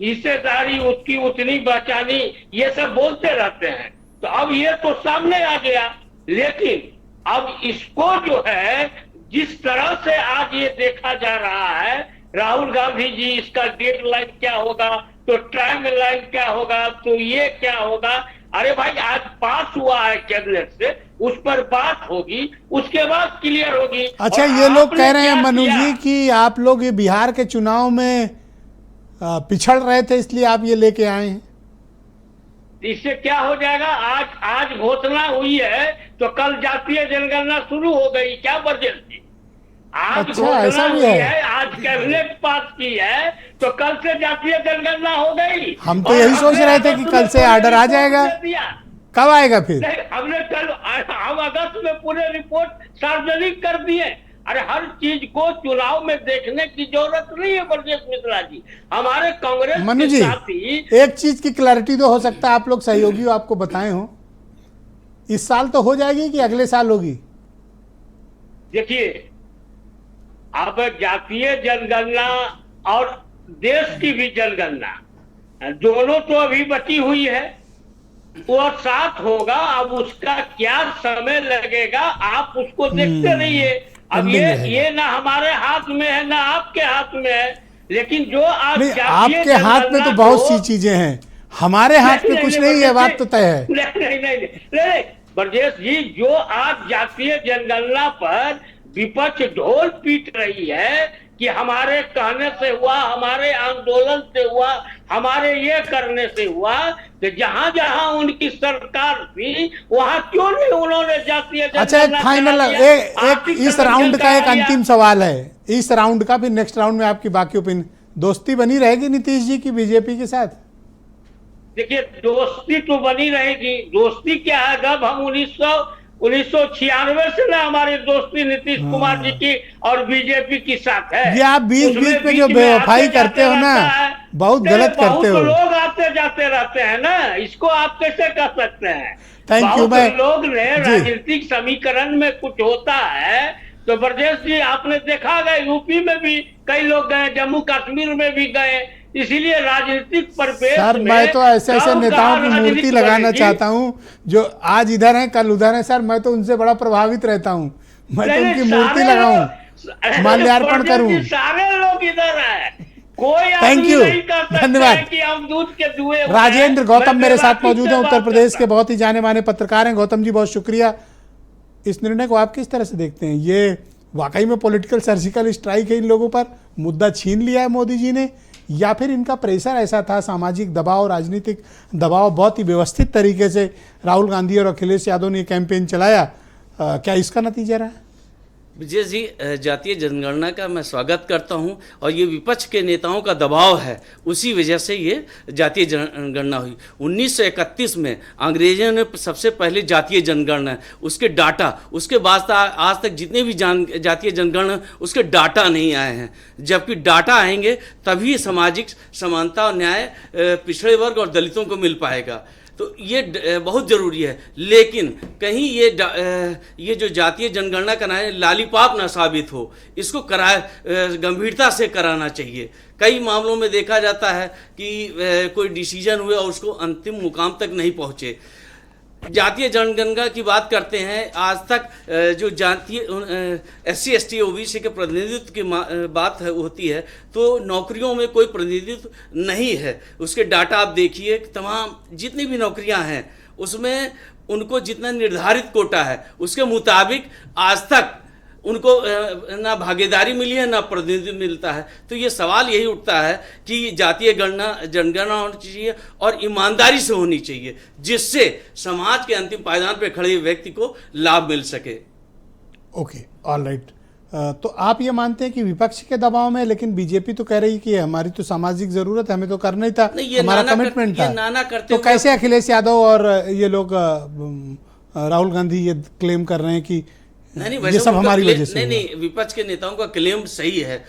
Speaker 10: हिस्सेदारी उसकी उतनी बचानी, ये सब बोलते रहते हैं। तो अब ये तो सामने आ गया, लेकिन अब इसको जो है जिस तरह से आज ये देखा जा रहा है, राहुल गांधी जी इसका डेडलाइन क्या होगा, तो टाइम लाइन क्या होगा, तो ये क्या होगा। अरे भाई, आज पास हुआ है कैबिनेट से, उस पर बात होगी, उसके बाद क्लियर होगी।
Speaker 1: अच्छा, ये लोग कह रहे हैं मनु जी कि आप लोग ये बिहार के चुनाव में पिछड़ रहे थे, इसलिए आप ये लेके आए हैं।
Speaker 10: इससे क्या हो जाएगा, आज घोषणा हुई है तो कल जातीय जनगणना शुरू हो गई क्या ब्रजेश जी? आज
Speaker 1: अच्छा,
Speaker 10: घोषणा
Speaker 1: ऐसा भी
Speaker 10: हुई
Speaker 1: है।
Speaker 10: आज कैबिनेट पास की है, तो कल से जातीय जनगणना हो गई।
Speaker 1: हम तो
Speaker 10: और
Speaker 1: यही सोच
Speaker 10: हमने
Speaker 1: रहे थे कि
Speaker 10: अगस्त
Speaker 1: कल
Speaker 10: में
Speaker 1: से
Speaker 10: पूरे
Speaker 1: आर्डर आ
Speaker 10: रिपोर्ट
Speaker 1: जाएगा।
Speaker 10: दे दिया।
Speaker 1: कब आएगा फिर?
Speaker 10: नहीं, हमने हम अगस्त में पूरे रिपोर्ट सार्वजनिक कर दिए। अरे हर चीज को चुनाव में देखने की जरूरत नहीं है ब्रजेश मिश्रा जी। हमारे कांग्रेस
Speaker 1: मनु
Speaker 10: के
Speaker 1: जी,
Speaker 10: साथी
Speaker 1: एक चीज की क्लैरिटी तो हो सकता है, आप लोग सहयोगी हो, आपको बताए हो, इस साल तो हो जाएगी कि अगले साल होगी?
Speaker 10: देखिए, अब जातीय जनगणना और देश की भी जनगणना दोनों तो अभी बची हुई है, वो साथ होगा। अब उसका क्या समय लगेगा आप उसको देखते रहिए। अब ये ना हमारे हाथ में है ना आपके हाथ में है, लेकिन जो आप
Speaker 1: नहीं,
Speaker 10: जातीय
Speaker 1: आपके हाथ में तो
Speaker 10: जनगणना
Speaker 1: बहुत
Speaker 10: को-
Speaker 1: सी चीजें हैं, हमारे हाथ में कुछ नहीं है, बात तो तय है।
Speaker 10: नहीं, ब्रजेश जी, जो आज जातीय जनगणना पर विपक्ष ढोल पीट रही है कि हमारे कहने से हुआ, हमारे आंदोलन से हुआ, हमारे ये करने से हुआ, तो जहां जहां उनकी सरकार थी वहां क्यों नहीं उन्होंने जातीय जनगणना
Speaker 1: अच्छा, एक फाइनल
Speaker 10: करा दिया?
Speaker 1: एक
Speaker 10: आपकी
Speaker 1: इस
Speaker 10: कमीशन
Speaker 1: राउंड का
Speaker 10: करा
Speaker 1: एक
Speaker 10: दिया।
Speaker 1: अंतिम सवाल है, इस राउंड का, फिर नेक्स्ट राउंड में आपकी बाकी ओपिनियन। दोस्ती बनी रहेगी नीतीश जी की बीजेपी के साथ?
Speaker 10: देखिए, दोस्ती तो बनी रहेगी। दोस्ती क्या है, जब हम 1996 से ना हमारी दोस्ती नीतीश कुमार जी की और बीजेपी के साथ है।
Speaker 1: ये आप बीच
Speaker 10: उसमें
Speaker 1: बीच में जो
Speaker 10: आते
Speaker 1: बेवफाई
Speaker 10: जाते
Speaker 1: करते हो ना,
Speaker 10: रहता है।
Speaker 1: बहुत
Speaker 10: नहीं,
Speaker 1: गलत करते हो।
Speaker 10: बहुत लोग आते जाते रहते हैं ना, इसको आप कैसे कर सकते हैं?
Speaker 1: Thank you,
Speaker 10: बहुत
Speaker 1: मैं-
Speaker 10: लोग ने
Speaker 1: जी।
Speaker 10: राजनीतिक समीकरण में कुछ होता है तो ब्रजेश जी आपने देखा गया, यूपी में भी कई लोग गए, जम्मू कश्मीर में भी गए। इसीलिए राजनीतिक परिवेश
Speaker 1: सर,
Speaker 10: में
Speaker 1: मैं तो ऐसे ऐसे
Speaker 10: कब
Speaker 1: नेताओं
Speaker 10: कहाँ
Speaker 1: की मूर्ति
Speaker 10: राजनीति
Speaker 1: लगाना
Speaker 10: बनेगी?
Speaker 1: चाहता हूं जो आज इधर हैं कल उधर हैं। सर, मैं तो उनसे बड़ा प्रभावित रहता हूं, मैं तो
Speaker 10: नहीं,
Speaker 1: उनकी
Speaker 10: सारे
Speaker 1: मूर्ति
Speaker 10: लोग-
Speaker 1: लगाऊं, माल्यार्पण
Speaker 10: ब्रजेश
Speaker 1: करूं।
Speaker 10: जी, सारे लोग इधर हैं। कोई
Speaker 1: Thank
Speaker 10: आदमी
Speaker 1: you,
Speaker 10: नहीं कर सकता
Speaker 1: धन्यवाद।
Speaker 10: है कि हम दूध के दुए हुए
Speaker 1: राजेंद्र
Speaker 10: हैं।
Speaker 1: गौतम
Speaker 10: मैं
Speaker 1: मेरे साथ
Speaker 10: बेबाकी
Speaker 1: मौजूद
Speaker 10: से
Speaker 1: हैं,
Speaker 10: बात
Speaker 1: उत्तर प्रदेश
Speaker 10: करता
Speaker 1: के बहुत ही जाने माने पत्रकार हैं। गौतम जी, बहुत शुक्रिया। इस निर्णय को आप किस तरह से देखते हैं? ये वाकई में पॉलिटिकल सर्जिकल स्ट्राइक है इन लोगों पर, मुद्दा छीन लिया है मोदी जी ने, या फिर इनका प्रेशर ऐसा था, सामाजिक दबाव, राजनीतिक दबाव, बहुत ही व्यवस्थित तरीके से राहुल गांधी और अखिलेश यादव ने कैंपेन चलाया, क्या इसका नतीजा रहा?
Speaker 11: विजय जी, जातीय जनगणना का मैं स्वागत करता हूं, और ये विपक्ष के नेताओं का दबाव है, उसी वजह से ये जातीय जनगणना हुई। 1931 में अंग्रेजों ने सबसे पहले जातीय जनगणना, उसके डाटा, उसके बाद आज तक जितने भी जातीय जनगणना उसके डाटा नहीं आए हैं। जबकि डाटा आएंगे तभी सामाजिक समानता और न्याय पिछड़े वर्ग और दलितों को मिल पाएगा। तो ये बहुत ज़रूरी है, लेकिन कहीं ये जो जातीय जनगणना कराए लालीपाप ना साबित हो, इसको गंभीरता से कराना चाहिए। कई मामलों में देखा जाता है कि कोई डिसीजन हुए और उसको अंतिम मुकाम तक नहीं पहुँचे। जातीय जनगणना की बात करते हैं, आज तक जो जातीय SC ST OBC के प्रतिनिधित्व की बात होती है, तो नौकरियों में कोई प्रतिनिधित्व नहीं है। उसके डाटा आप देखिए, तमाम जितनी भी नौकरियां हैं उसमें उनको जितना निर्धारित कोटा है उसके मुताबिक आज तक उनको ना भागीदारी मिली है ना प्रतिनिधित्व मिलता है। तो ये सवाल यही उठता है कि जातीय जनगणना होनी चाहिए और ईमानदारी से होनी चाहिए, जिससे समाज के अंतिम पायदान पर खड़े व्यक्ति को लाभ मिल सके।
Speaker 1: Okay, all right. तो आप ये मानते हैं कि विपक्ष के दबाव में, लेकिन बीजेपी तो कह रही कि हमारी तो सामाजिक जरूरत है, हमें तो करना ही था, हमारा कमिटमेंट था। तो कैसे अखिलेश यादव और ये लोग राहुल गांधी ये क्लेम कर रहे हैं कि
Speaker 11: नहीं,
Speaker 1: ये सब हमारी वजह से?
Speaker 11: नहीं, विपक्ष के नेताओं का क्लेम सही है,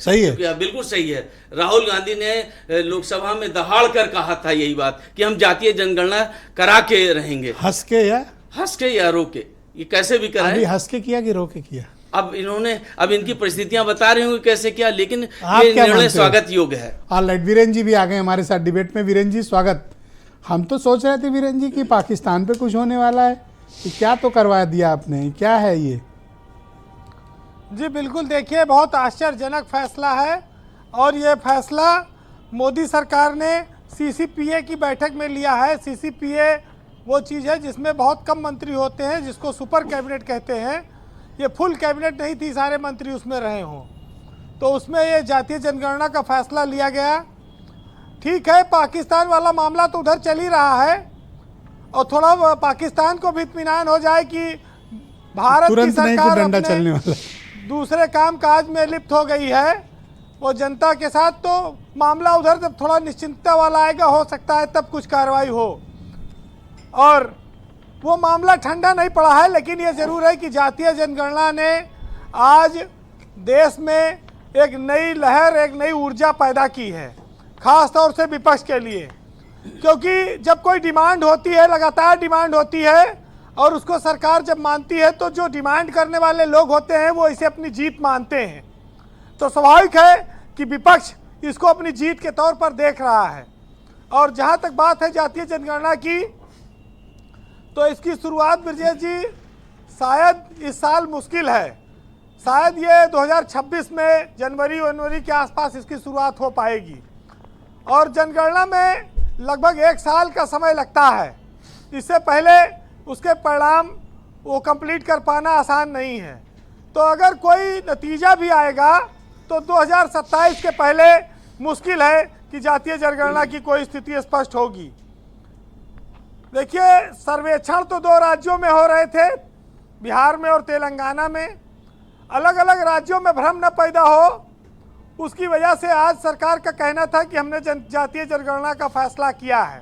Speaker 11: बिल्कुल सही है। राहुल गांधी ने लोकसभा में दहाड़ कर कहा था यही बात कि हम जातीय जनगणना करा के रहेंगे।
Speaker 1: हंस के या
Speaker 11: रो के, ये कैसे भी कराएं।
Speaker 1: अभी हंस के किया कि रो के किया?
Speaker 11: अब इनकी परिस्थितियां बता रहे होंगे कैसे किया, लेकिन ये निर्णय स्वागत योग्य है।
Speaker 1: ऑल राइट, वीरेन जी भी आ गए हमारे साथ डिबेट में। वीरेन जी, स्वागत। हम तो सोच रहे थे वीरेन जी कि पाकिस्तान पे कुछ होने वाला है, क्या तो करवा दिया आपने, क्या है ये?
Speaker 12: जी बिल्कुल, देखिए बहुत आश्चर्यजनक फैसला है, और ये फैसला मोदी सरकार ने CCPA की बैठक में लिया है। CCPA वो चीज़ है जिसमें बहुत कम मंत्री होते हैं, जिसको सुपर कैबिनेट कहते हैं। ये फुल कैबिनेट नहीं थी, सारे मंत्री उसमें रहे हों, तो उसमें ये जातीय जनगणना का फैसला लिया गया। ठीक है, पाकिस्तान वाला मामला तो उधर चल ही रहा है, और थोड़ा पाकिस्तान को भी इत्मीनान हो जाए कि भारत की सरकार
Speaker 1: डंडा चलने वाला।
Speaker 12: दूसरे काम काज में लिप्त हो गई है वो जनता के साथ, तो मामला उधर जब थोड़ा निश्चिंतता वाला आएगा हो सकता है तब कुछ कार्रवाई हो। और वो मामला ठंडा नहीं पड़ा है, लेकिन ये ज़रूर है कि जातीय जनगणना ने आज देश में एक नई लहर, एक नई ऊर्जा पैदा की है, ख़ास तौर से विपक्ष के लिए। क्योंकि जब कोई डिमांड होती है, लगातार डिमांड होती है और उसको सरकार जब मानती है, तो जो डिमांड करने वाले लोग होते हैं वो इसे अपनी जीत मानते हैं। तो स्वाभाविक है कि विपक्ष इसको अपनी जीत के तौर पर देख रहा है। और जहाँ तक बात है जातीय जनगणना की, तो इसकी शुरुआत ब्रजेश जी शायद इस साल मुश्किल है, शायद ये 2026 में जनवरी के आसपास इसकी शुरुआत हो पाएगी। और जनगणना में लगभग 1 साल का समय लगता है, इससे पहले उसके परिणाम वो कंप्लीट कर पाना आसान नहीं है। तो अगर कोई नतीजा भी आएगा तो 2027 के पहले मुश्किल है कि जातीय जनगणना की कोई स्थिति स्पष्ट होगी। देखिए, सर्वेक्षण तो 2 राज्यों में हो रहे थे, बिहार में और तेलंगाना में। अलग अलग राज्यों में भ्रम न पैदा हो, उसकी वजह से आज सरकार का कहना था कि हमने जातीय जनगणना का फैसला किया है।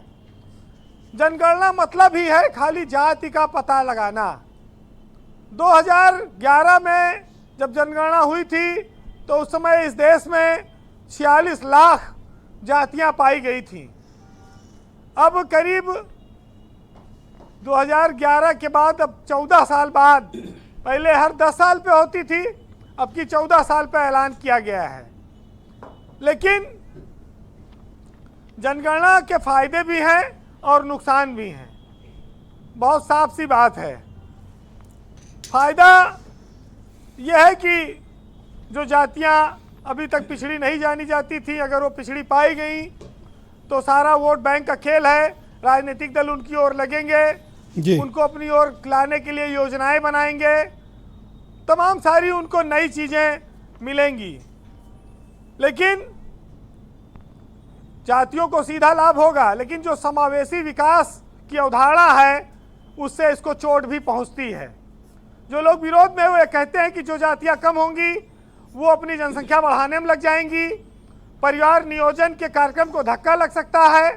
Speaker 12: जनगणना मतलब ही है खाली जाति का पता लगाना। 2011 में जब जनगणना हुई थी तो उस समय इस देश में 46 लाख जातियां पाई गई थीं। अब करीब 2011 के बाद, अब 14 साल बाद, पहले हर 10 साल पे होती थी, अब की 14 साल पे ऐलान किया गया है। लेकिन जनगणना के फायदे भी हैं और नुकसान भी हैं, बहुत साफ सी बात है। फायदा यह है कि जो जातियां अभी तक पिछड़ी नहीं जानी जाती थी, अगर वो पिछड़ी पाई गई तो सारा वोट बैंक का खेल है, राजनीतिक दल उनकी ओर लगेंगे, उनको अपनी ओर लाने के लिए योजनाएं बनाएंगे, तमाम सारी उनको नई चीज़ें मिलेंगी। लेकिन जातियों को सीधा लाभ होगा, लेकिन जो समावेशी विकास की अवधारणा है उससे इसको चोट भी पहुंचती है। जो लोग विरोध में हुए कहते हैं कि जो जातियां कम होंगी वो अपनी जनसंख्या बढ़ाने में लग जाएंगी, परिवार नियोजन के कार्यक्रम को धक्का लग सकता है,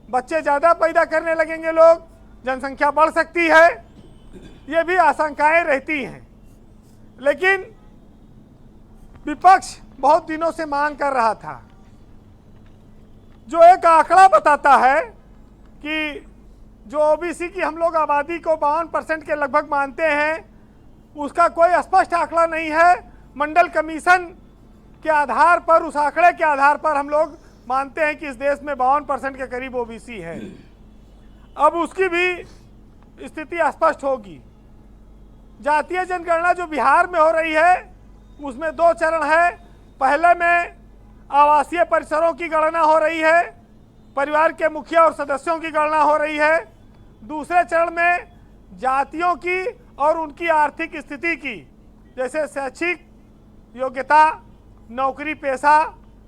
Speaker 12: बच्चे ज़्यादा पैदा करने लगेंगे लोग, जनसंख्या बढ़ सकती है, ये भी आशंकाएं रहती हैं। लेकिन विपक्ष बहुत दिनों से मांग कर रहा था, जो एक आंकड़ा बताता है कि जो ओबीसी की हम लोग आबादी को 52% के लगभग मानते हैं, उसका कोई स्पष्ट आंकड़ा नहीं है। मंडल कमीशन के आधार पर, उस आंकड़े के आधार पर हम लोग मानते हैं कि इस देश में 52% के करीब ओबीसी है। अब उसकी भी स्थिति स्पष्ट होगी। जातीय जनगणना जो बिहार में हो रही है उसमें 2 चरण है। पहले में आवासीय परिसरों की गणना हो रही है, परिवार के मुखिया और सदस्यों की गणना हो रही है। दूसरे चरण में जातियों की और उनकी आर्थिक स्थिति की, जैसे शैक्षिक योग्यता, नौकरी पेशा,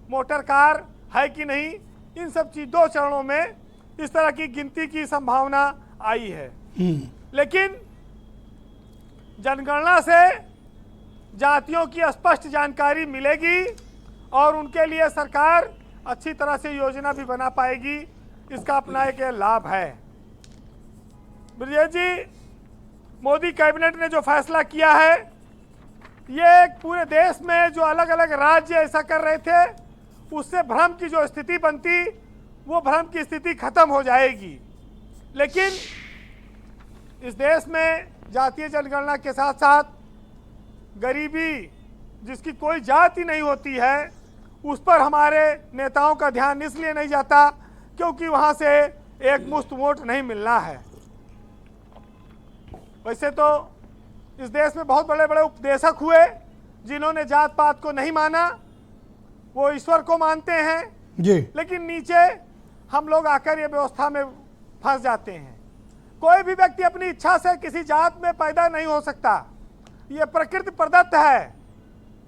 Speaker 12: मोटर कार है कि नहीं, इन सब चीज 2 चरणों में इस तरह की गिनती की संभावना आई है। लेकिन जनगणना से जातियों की स्पष्ट जानकारी मिलेगी और उनके लिए सरकार अच्छी तरह से योजना भी बना पाएगी, इसका अपना एक लाभ है। ब्रजेश जी, मोदी कैबिनेट ने जो फैसला किया है, ये पूरे देश में जो अलग अलग राज्य ऐसा कर रहे थे उससे भ्रम की जो स्थिति बनती, वो भ्रम की स्थिति खत्म हो जाएगी। लेकिन इस देश में जातीय जनगणना के साथ साथ गरीबी, जिसकी कोई जाति नहीं होती है, उस पर हमारे नेताओं का ध्यान इसलिए नहीं जाता क्योंकि वहाँ से एक मुश्त वोट नहीं मिलना है। वैसे तो इस देश में बहुत बड़े बड़े उपदेशक हुए जिन्होंने जात पात को नहीं माना, वो ईश्वर को मानते हैं
Speaker 1: जी।
Speaker 12: लेकिन नीचे हम लोग आकर ये व्यवस्था में फंस जाते हैं। कोई भी व्यक्ति अपनी इच्छा से किसी जात में पैदा नहीं हो सकता, ये प्रकृति प्रदत्त है,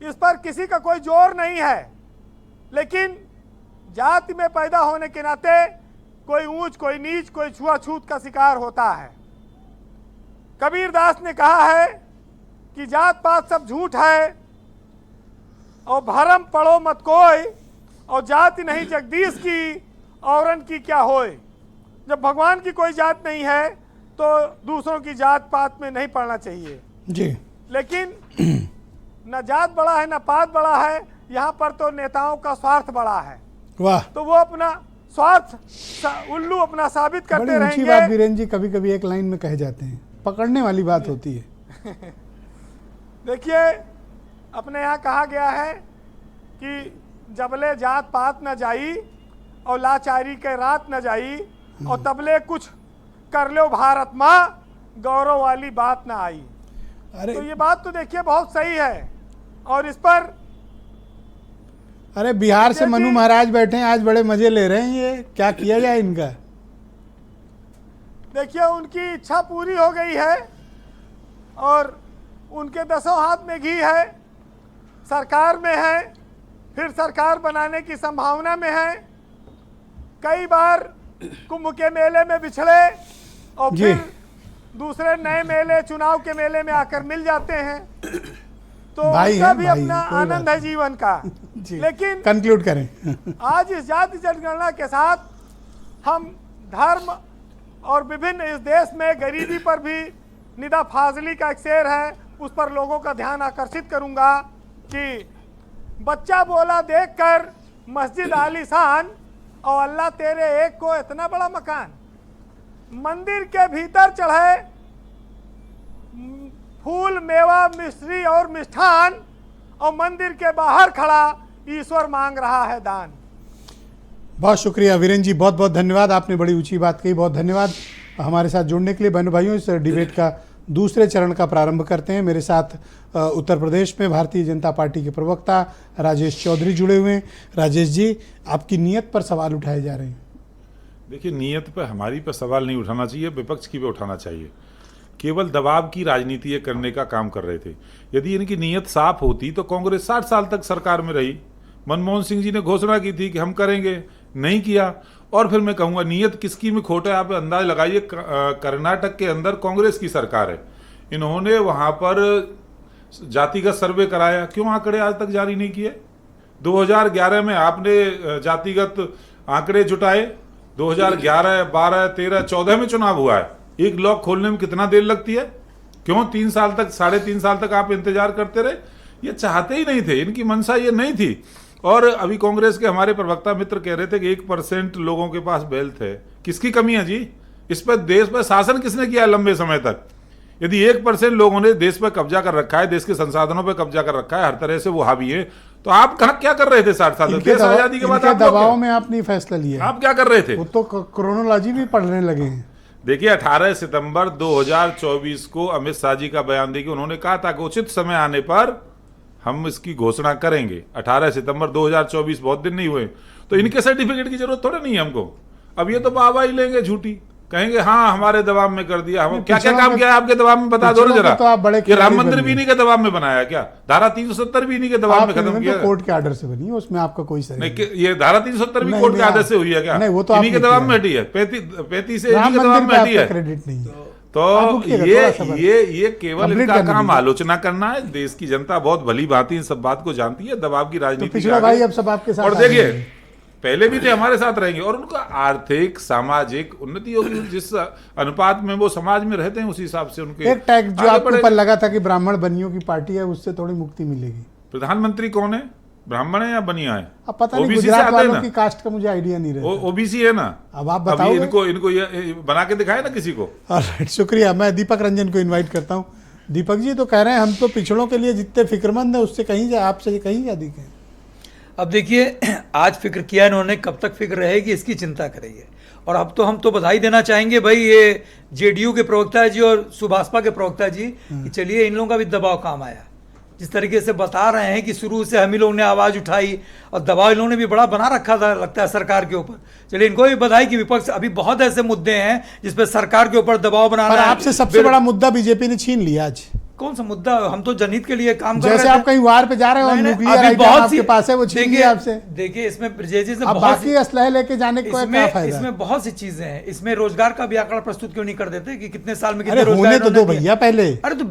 Speaker 12: इस पर किसी का कोई जोर नहीं है। लेकिन जाति में पैदा होने के नाते कोई ऊंच, कोई नीच, कोई छुआछूत का शिकार होता है। कबीरदास ने कहा है कि जात पात सब झूठ है और भरम पढ़ो मत कोई, और जाति नहीं जगदीश की औरन की क्या होए। जब भगवान की कोई जात नहीं है तो दूसरों की जात पात में नहीं पढ़ना चाहिए
Speaker 1: जी।
Speaker 12: लेकिन न जात बड़ा है न पात बड़ा है, यहाँ पर तो नेताओं का स्वार्थ बड़ा है।
Speaker 1: वाह,
Speaker 12: तो वो अपना स्वार्थ उल्लू अपना साबित
Speaker 1: बड़ी
Speaker 12: करते
Speaker 1: ऊंची
Speaker 12: रहेंगे।
Speaker 1: बात वीरेंद्र जी कभी कभी एक लाइन में कहे जाते हैं, पकड़ने वाली बात होती है।
Speaker 12: देखिए, अपने यहाँ कहा गया है कि जबले जात पात न जाई और लाचारी के रात न जाई, और तबले कुछ कर लो भारत माँ, गौरव वाली बात ना आई।
Speaker 1: अरे
Speaker 12: तो ये बात तो देखिए बहुत सही है। और इस पर
Speaker 1: अरे बिहार से मनु महाराज बैठे हैं, आज बड़े मजे ले रहे हैं, ये क्या किया जाए इनका।
Speaker 12: देखिए, उनकी इच्छा पूरी हो गई है और उनके 10 हाथ में घी है, सरकार में है, फिर सरकार बनाने की संभावना में है। कई बार कुंभ के मेले में बिछड़े और फिर दूसरे नए मेले, चुनाव के मेले में आकर मिल जाते हैं। तो उनका भी अपना आनंद है जीवन का। लेकिन
Speaker 1: कंक्लूड करें।
Speaker 12: आज इस जाति जनगणना के साथ हम धर्म और विभिन्न इस देश में गरीबी पर भी निदा फाजली का एक शेर है, उस पर लोगों का ध्यान आकर्षित करूंगा कि बच्चा बोला देखकर मस्जिद आलीशान, और अल्लाह तेरे एक को इतना बड़ा मकान। मंदिर के भीतर चढ़े फूल मेवा मिश्री और मिष्ठान, और मंदिर के बाहर खड़ा ईश्वर मांग रहा है दान।
Speaker 1: बहुत शुक्रिया वीरेंद्र जी, बहुत बहुत धन्यवाद, आपने बड़ी ऊंची बात कही, बहुत धन्यवाद हमारे साथ जुड़ने के लिए। बहनों भाइयों, इस डिबेट का दूसरे चरण का प्रारंभ करते हैं। मेरे साथ उत्तर प्रदेश में भारतीय जनता पार्टी के प्रवक्ता राजेश चौधरी जुड़े हुए हैं। राजेश जी, आपकी नीयत पर सवाल उठाए जा रहे हैं।
Speaker 6: देखिए, नीयत पर हमारी पर सवाल नहीं उठाना चाहिए, विपक्ष की पे उठाना चाहिए। केवल दबाव की राजनीति ये करने का काम कर रहे थे। यदि इनकी नीयत साफ होती तो कांग्रेस 60 साल तक सरकार में रही। मनमोहन सिंह जी ने घोषणा की थी कि हम करेंगे, नहीं किया। और फिर मैं कहूँगा नीयत किसकी में खोटा है, आप अंदाज लगाइए। कर्नाटक के अंदर कांग्रेस की सरकार है, इन्होंने वहाँ पर जातिगत सर्वे कराया, क्यों आंकड़े आज तक जारी नहीं किए? 2011 में आपने जातिगत आंकड़े जुटाए, 2011, 12, 13, 14 में चुनाव हुआ है। एक लॉक खोलने में कितना देर लगती है? क्यों 3 साल तक, 3.5 साल तक आप इंतजार करते रहे? ये चाहते ही नहीं थे, इनकी मंशा ये नहीं थी। और अभी कांग्रेस के हमारे प्रवक्ता मित्र कह रहे थे कि 1% लोगों के पास वेल्थ है। किसकी कमी है जी? इस पर देश पर शासन किसने किया है लंबे समय तक? यदि 1% लोगों ने देश पर कब्जा कर रखा है, देश के संसाधनों पर कब्जा कर रखा है, हर तरह से वो हावी है, तो आप कहाँ क्या कर रहे थे 60 साल तक? देश आजादी के बाद आप
Speaker 1: दबाव में आपने फैसला लिया,
Speaker 6: आप क्या कर रहे थे?
Speaker 1: वो तो क्रोनोलॉजी भी पढ़ने लगे हैं।
Speaker 6: देखिए, 18 सितंबर 2024 को अमित शाह जी का बयान देखिए, उन्होंने कहा था कि उचित समय आने पर हम इसकी घोषणा करेंगे। 18 सितंबर 2024, बहुत दिन नहीं हुए, तो इनके सर्टिफिकेट की जरूरत थोड़ा नहीं है हमको। अब ये तो वाहवाही लेंगे झूठी, कहेंगे हाँ हमारे दबाव में कर दिया। हम क्या क्या काम किया है आपके दबाव में बता दो ना जरा। तो राम मंदिर भी इन्हीं के दबाव में बनाया क्या? धारा 370 भी इन्हीं के दबाव में खत्म किया।
Speaker 1: कोर्ट के आर्डर से बनी है, उसमें आपका कोई सही
Speaker 6: नहीं। ये धारा 370 भी कोर्ट के आदेश से हुई है क्या?
Speaker 1: नहीं, वो तो
Speaker 6: इन्हीं के दबाव में हटी है। 35 से इन्हीं के दबाव में हटी है।
Speaker 1: क्रेडिट नहीं।
Speaker 6: तो ये केवल इनका काम आलोचना करना है। देश की जनता बहुत भली भांति इन सब बात को जानती है। दबाव की राजनीति और देखिए, पहले भी थे, हमारे साथ रहेंगे, और उनका आर्थिक सामाजिक उन्नति होगी। जिस अनुपात में वो समाज में रहते हैं उसी हिसाब से उनके
Speaker 1: एक टैग जो आपके ऊपर लगा था कि ब्राह्मण बनियों की पार्टी है, उससे थोड़ी मुक्ति मिलेगी।
Speaker 6: प्रधानमंत्री कौन है? ब्राह्मण है या बनिया है?
Speaker 1: अब पता नहीं, गुजरात वालों की कास्ट का मुझे आइडिया नहीं रहता।
Speaker 6: ओबीसी है ना।
Speaker 1: अब आप बताओ,
Speaker 6: इनको ये बना के दिखाए ना किसी को।
Speaker 1: ऑलराइट, शुक्रिया। मैं दीपक रंजन को इन्वाइट करता हूँ। दीपक जी तो कह रहे हैं हम तो पिछड़ों के लिए जितने फिक्रमंद है उससे कहीं आपसे कहीं ज्यादा हैं।
Speaker 7: अब देखिए, आज फिक्र किया इन्होंने, कब तक फिक्र रहेगी इसकी चिंता करेंगे। और अब तो हम तो बधाई देना चाहेंगे भाई ये जेडीयू के प्रवक्ता जी और सुभाषपा के प्रवक्ता जी कि चलिए इन लोगों का भी दबाव काम आया। जिस तरीके से बता रहे हैं कि शुरू से हम ही लोगों ने आवाज़ उठाई और दबाव इन्होंने भी बड़ा बना रखा था लगता है सरकार के ऊपर। चलिए इनको भी बधाई कि विपक्ष अभी बहुत ऐसे मुद्दे हैं जिस पर सरकार के ऊपर दबाव बनाना है।
Speaker 1: आपसे सबसे बड़ा मुद्दा बीजेपी ने छीन लिया आज।
Speaker 7: कौन सा मुद्दा, हम तो जनहित के लिए काम कर रहे थे।
Speaker 1: जैसे आप कहीं वार पे जा रहे हो, न्यूक्लियर आइटम आपके पास है, वो छीन लिया आपसे।
Speaker 7: देखिए इसमें ब्रजेश जी से
Speaker 1: अब बाकी असलहे लेके जाने का क्या फायदा?
Speaker 7: इसमें बहुत सी चीजें हैं। इसमें रोजगार का भी आंकड़ा प्रस्तुत क्यों नहीं कर देते कि कितने साल में
Speaker 1: अरे
Speaker 7: कितने रोजगार
Speaker 1: होने तो दो भैया पहले।
Speaker 7: अरे तो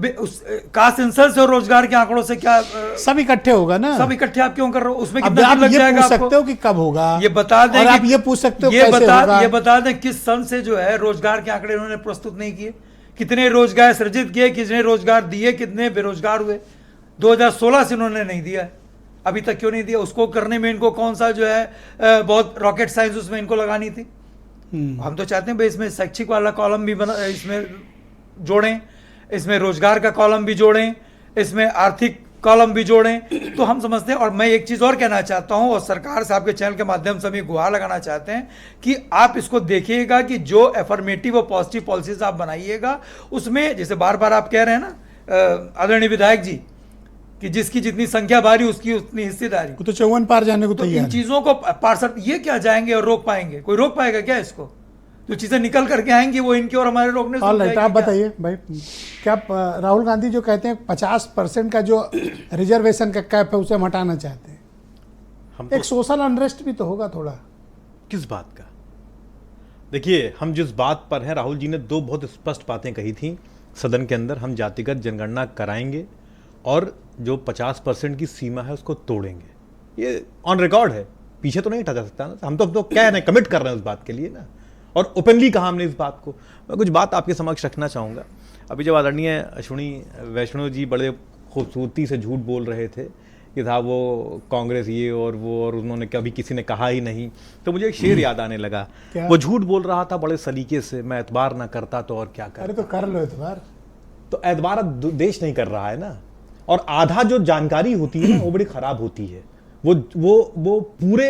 Speaker 7: कास्ट सेंसस और रोजगार के आंकड़ों से क्या
Speaker 1: सब इकट्ठे होगा ना?
Speaker 7: सब इकट्ठे आप क्यों कर रहे हो? उसमें
Speaker 1: अब
Speaker 7: कितना
Speaker 1: आप
Speaker 7: लग
Speaker 1: ये
Speaker 7: जाएगा?
Speaker 1: पूछ सकते हो कि कब होगा,
Speaker 7: ये बता दें।
Speaker 1: और आप ये पूछ सकते हो कैसे होगा।
Speaker 7: ये बता दें किस सन से जो है रोजगार के आंकड़े उन्होंने प्रस्तुत नहीं किए, कितने रोजगार सृजित किए, कितने रोजगार दिए, कितने बेरोजगार हुए। 2016 से उन्होंने नहीं दिया है, अभी तक क्यों नहीं दिया? उसको करने में इनको कौन सा जो है बहुत रॉकेट साइंस उसमें इनको लगानी थी। हम तो चाहते हैं भाई इसमें शैक्षिक वाला कॉलम भी बना, इसमें जोड़ें, इसमें रोजगार का कॉलम भी जोड़ें, इसमें आर्थिक कॉलम भी जोड़ें, तो हम समझते हैं। और मैं एक चीज़ और कहना चाहता हूं, और सरकार से आपके चैनल के माध्यम से हम ये गुहार लगाना चाहते हैं कि आप इसको देखिएगा कि जो एफर्मेटिव और पॉजिटिव पॉलिसीज आप बनाइएगा, उसमें जैसे बार बार आप कह रहे हैं ना आदरणीय विधायक जी कि जिसकी जितनी संख्या भारी उसकी उतनी हिस्सेदारी,
Speaker 1: तो 54 पार जाने को
Speaker 7: तो
Speaker 1: तैयार।
Speaker 7: इन चीज़ों को पार्षद ये क्या जाएंगे और रोक पाएंगे? कोई रोक पाएगा क्या इसको? जो चीजें निकल करके आएंगी वो इनकी और हमारे रोकने से
Speaker 1: ऑलराइट, आप बताइए भाई, क्या राहुल गांधी जो कहते हैं 50% का जो रिजर्वेशन का कैप है उसे हम हटाना चाहते हैं, हम एक सोशल अनरेस्ट भी तो होगा थोड़ा।
Speaker 8: किस बात का? देखिए, हम जिस बात पर हैं, राहुल जी ने दो बहुत स्पष्ट बातें कही थी सदन के अंदर, हम जातिगत जनगणना कराएंगे और जो 50% की सीमा है उसको तोड़ेंगे। ये ऑन रिकॉर्ड है, पीछे तो नहीं हटा जा सकता ना। हम तो कह रहे हैं, कमिट कर रहे हैं उस बात के लिए ना, और ओपनली कहा हमने इस बात को। मैं कुछ बात आपके समक्ष रखना चाहूँगा। अभी जब आदरणीय अश्विनी वैष्णव जी बड़े खूबसूरती से झूठ बोल रहे थे कि था वो कांग्रेस ये और वो, और उन्होंने कभी किसी ने कहा ही नहीं, तो मुझे एक शेर याद आने लगा। वो झूठ बोल रहा था बड़े सलीके से, मैं एतबार ना करता तो और क्या करता।
Speaker 1: अरे तो कर लो एतबार।
Speaker 8: तो एतबार देश नहीं कर रहा है ना, और आधा जो जानकारी होती है ना वो बड़ी खराब होती है। वो पूरे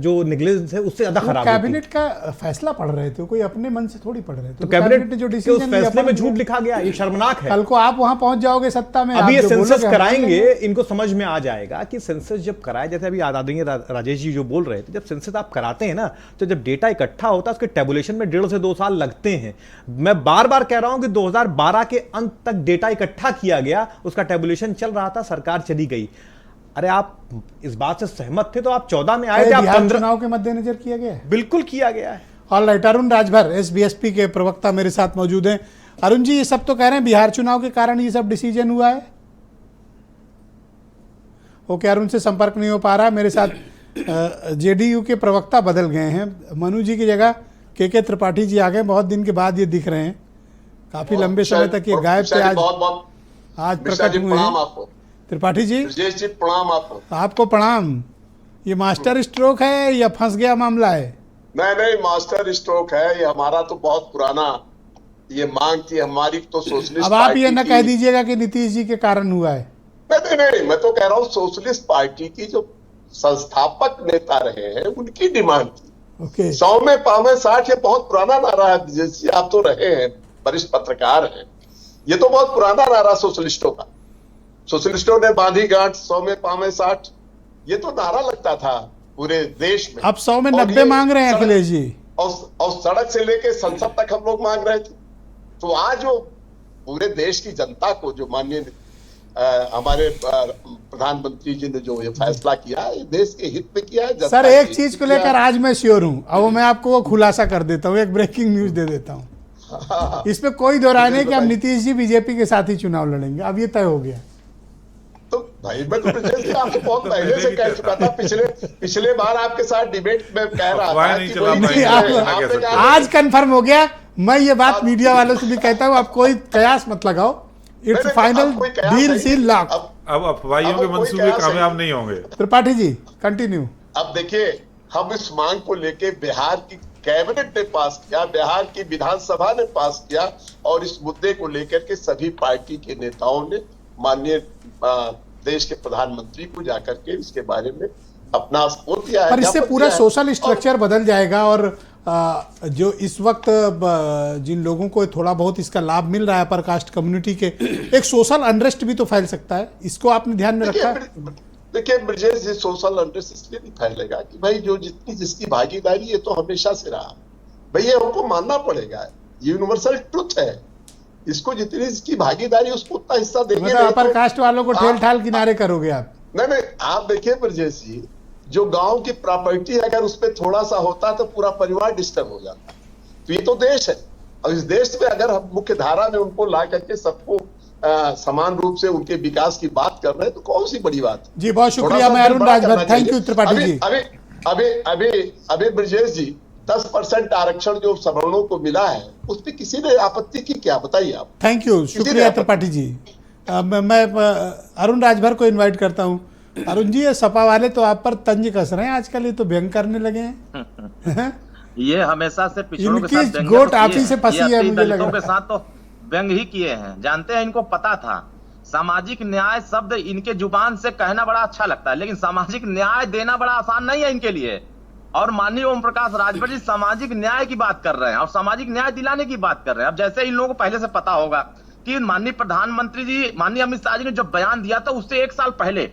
Speaker 8: जो नेग्लिजेंस है उससे ज्यादा खराब।
Speaker 1: कैबिनेट का फैसला पढ़ रहे थे, कोई अपने मन से थोड़ी पढ़ रहे थे।
Speaker 8: तो कैबिनेट ने जो डिसीजन लिया, फैसले में झूठ लिखा गया, ये शर्मनाक है।
Speaker 1: कल को आप वहां पहुंच जाओगे सत्ता में,
Speaker 8: अभी ये सेंसस कराएंगे, इनको समझ में आ जाएगा कि सेंसस जब कराया, जैसे अभी आदरणीय राजेश जी जो बोल रहे थे, जब सेंसस आप कराते हैं ना, तो जब डेटा इकट्ठा होता है उसके टेबुलेशन में 1.5 से 2 साल लगते हैं। मैं बार बार कह रहा हूं कि 2012 के अंत तक डेटा इकट्ठा किया गया, उसका टेबुलेशन चल रहा था, सरकार चली गई। अरे आप इस बात से सहमत थे तो आप 14 में आए थे, आप 15
Speaker 1: चुनाव के मद्देनजर किया गया है।
Speaker 8: बिल्कुल किया गया है।
Speaker 1: ऑलराइट, अरुण राजभर एसबीएसपी के प्रवक्ता मेरे साथ मौजूद हैं। अरुण जी, ये सब तो कह रहे हैं बिहार चुनाव के कारण ये सब डिसीजन हुआ है। ओके, अरुण से संपर्क नहीं हो पा रहा। मेरे साथ जेडीयू के प्रवक्ता बदल गए हैं, मनु जी की जगह के त्रिपाठी जी आ गए। बहुत दिन के बाद ये दिख रहे हैं, काफी लंबे समय तक ये गायब थे, आज प्रकट हुए हैं। त्रिपाठी जी
Speaker 13: प्रणाम
Speaker 1: आपको। प्रणाम। ये मास्टर स्ट्रोक है या फंस गया मामला है?
Speaker 13: नहीं, मास्टर स्ट्रोक है ये। हमारा तो बहुत पुराना ये मांग थी हमारी, तो सोशलिस्ट।
Speaker 1: अब आप ये न कह दीजिएगा कि नीतीश जी के कारण हुआ है।
Speaker 13: नहीं, मैं तो कह रहा हूँ सोशलिस्ट पार्टी की जो संस्थापक नेता रहे हैं उनकी डिमांड थी।
Speaker 1: ओके,
Speaker 13: 100 में पावे 60, ये बहुत पुराना नारा है। जैसे आप तो रहे हैं, वरिष्ठ पत्रकार हैं, ये तो बहुत पुराना नारा सोशलिस्टों का। सोशलिस्टों ने बांधी गांठ 100 में पावे 60, ये तो नारा लगता था पूरे देश में।
Speaker 1: अब 100 में 90 मांग रहे हैं अखिलेश जी,
Speaker 13: और सड़क से लेके संसद तक हम लोग मांग रहे थे। तो आज जो पूरे देश की जनता को, जो माननीय हमारे प्रधानमंत्री जी ने जो ये फैसला किया है, देश के हित में किया है।
Speaker 1: सर, एक चीज को लेकर आज मैं श्योर हूं, अब मैं आपको वो खुलासा कर देता हूं, एक ब्रेकिंग न्यूज दे देता हूं। इसमें कोई दो राय नहीं कि अब नीतीश जी बीजेपी के साथ ही चुनाव लड़ेंगे, अब ये तय हो गया।
Speaker 13: तो भाई मैं तो आपको बहुत पहले से कह चुका था, पिछले बार आपके साथ डिबेट में कह रहा था।
Speaker 1: आज कंफर्म हो गया। मैं ये बात मीडिया वालों से भी कहता हूँ, आप कोई कयास मत लगाओ, it's final, deal seal lock.
Speaker 6: अब अफवाहियों के मंसूबे कामयाब नहीं होंगे।
Speaker 1: त्रिपाठी जी कंटिन्यू।
Speaker 13: अब देखिए, हम इस मांग को लेके बिहार की कैबिनेट ने पास किया, बिहार की विधानसभा ने पास किया, और इस मुद्दे को लेकर के सभी पार्टी के नेताओं ने माननीय देश के प्रधानमंत्री को जाकर के इसके बारे में अपना सपोर्ट दिया है।
Speaker 1: पर इससे पूरा सोशल स्ट्रक्चर बदल जाएगा, और जो इस वक्त जिन लोगों को थोड़ा बहुत इसका लाभ मिल रहा है पर कास्ट कम्युनिटी के, एक सोशल अनरेस्ट भी तो फैल सकता है। इसको आपने ध्यान में रखा?
Speaker 13: देखिए ब्रजेश जी, सोशल अनरेस्ट इसलिए नहीं फैलेगा कि भाई जो जिसकी भागीदारी है तो हमेशा से रहा, भाई ये हमको मानना पड़ेगा, यूनिवर्सल ट्रुथ है। इसको जितनी इसकी भागीदारी उसको उतना हिस्सा देंगे
Speaker 1: मतलब अपर कास्ट वालों को ठेल ठाल किनारे करोगे आप?
Speaker 13: नहीं, आप देखिए ब्रजेश जी, जो गांव की प्रॉपर्टी अगर उस पर थोड़ा सा होता तो पूरा परिवार डिस्टर्ब हो जाता। तो ये तो देश है, और इस देश में अगर हम मुख्य धारा में उनको ला करके सबको समान रूप से उनके विकास की बात कर रहे हैं तो कौन सी बड़ी बात है।
Speaker 1: जी बहुत शुक्रिया। मैं अरुण राजभर, थैंक यू त्रिपाठी जी।
Speaker 13: अभी ब्रजेश जी 10% आरक्षण जो सवर्णों को मिला है उस पर किसी ने आपत्ति की क्या, बताइए आप।
Speaker 1: थैंक यू, शुक्रिया त्रिपाठी जी। मैं अरुण राजभर को इनवाइट करता हूँ। अरुण जी, ये सपा वाले तो आप पर तंज कस रहे हैं आजकल, ये तो व्यंग करने लगे हैं।
Speaker 9: ये हमेशा से पिछड़ों के साथ
Speaker 1: इनकी गोट आप ही से फंसी है, मुझे लग रहा है।
Speaker 9: के साथ तो व्यंग ही किए हैं, जानते हैं, इनको पता था। सामाजिक न्याय शब्द इनके जुबान से कहना बड़ा अच्छा लगता है, लेकिन सामाजिक न्याय देना बड़ा आसान नहीं है इनके लिए। और माननीय ओम प्रकाश राजभर जी सामाजिक न्याय की बात कर रहे हैं और सामाजिक न्याय दिलाने की बात कर रहे हैं। अब जैसे इन लोगों को पहले से पता होगा कि माननीय प्रधानमंत्री जी, माननीय अमित शाह जी ने जो बयान दिया था उससे 1 साल पहले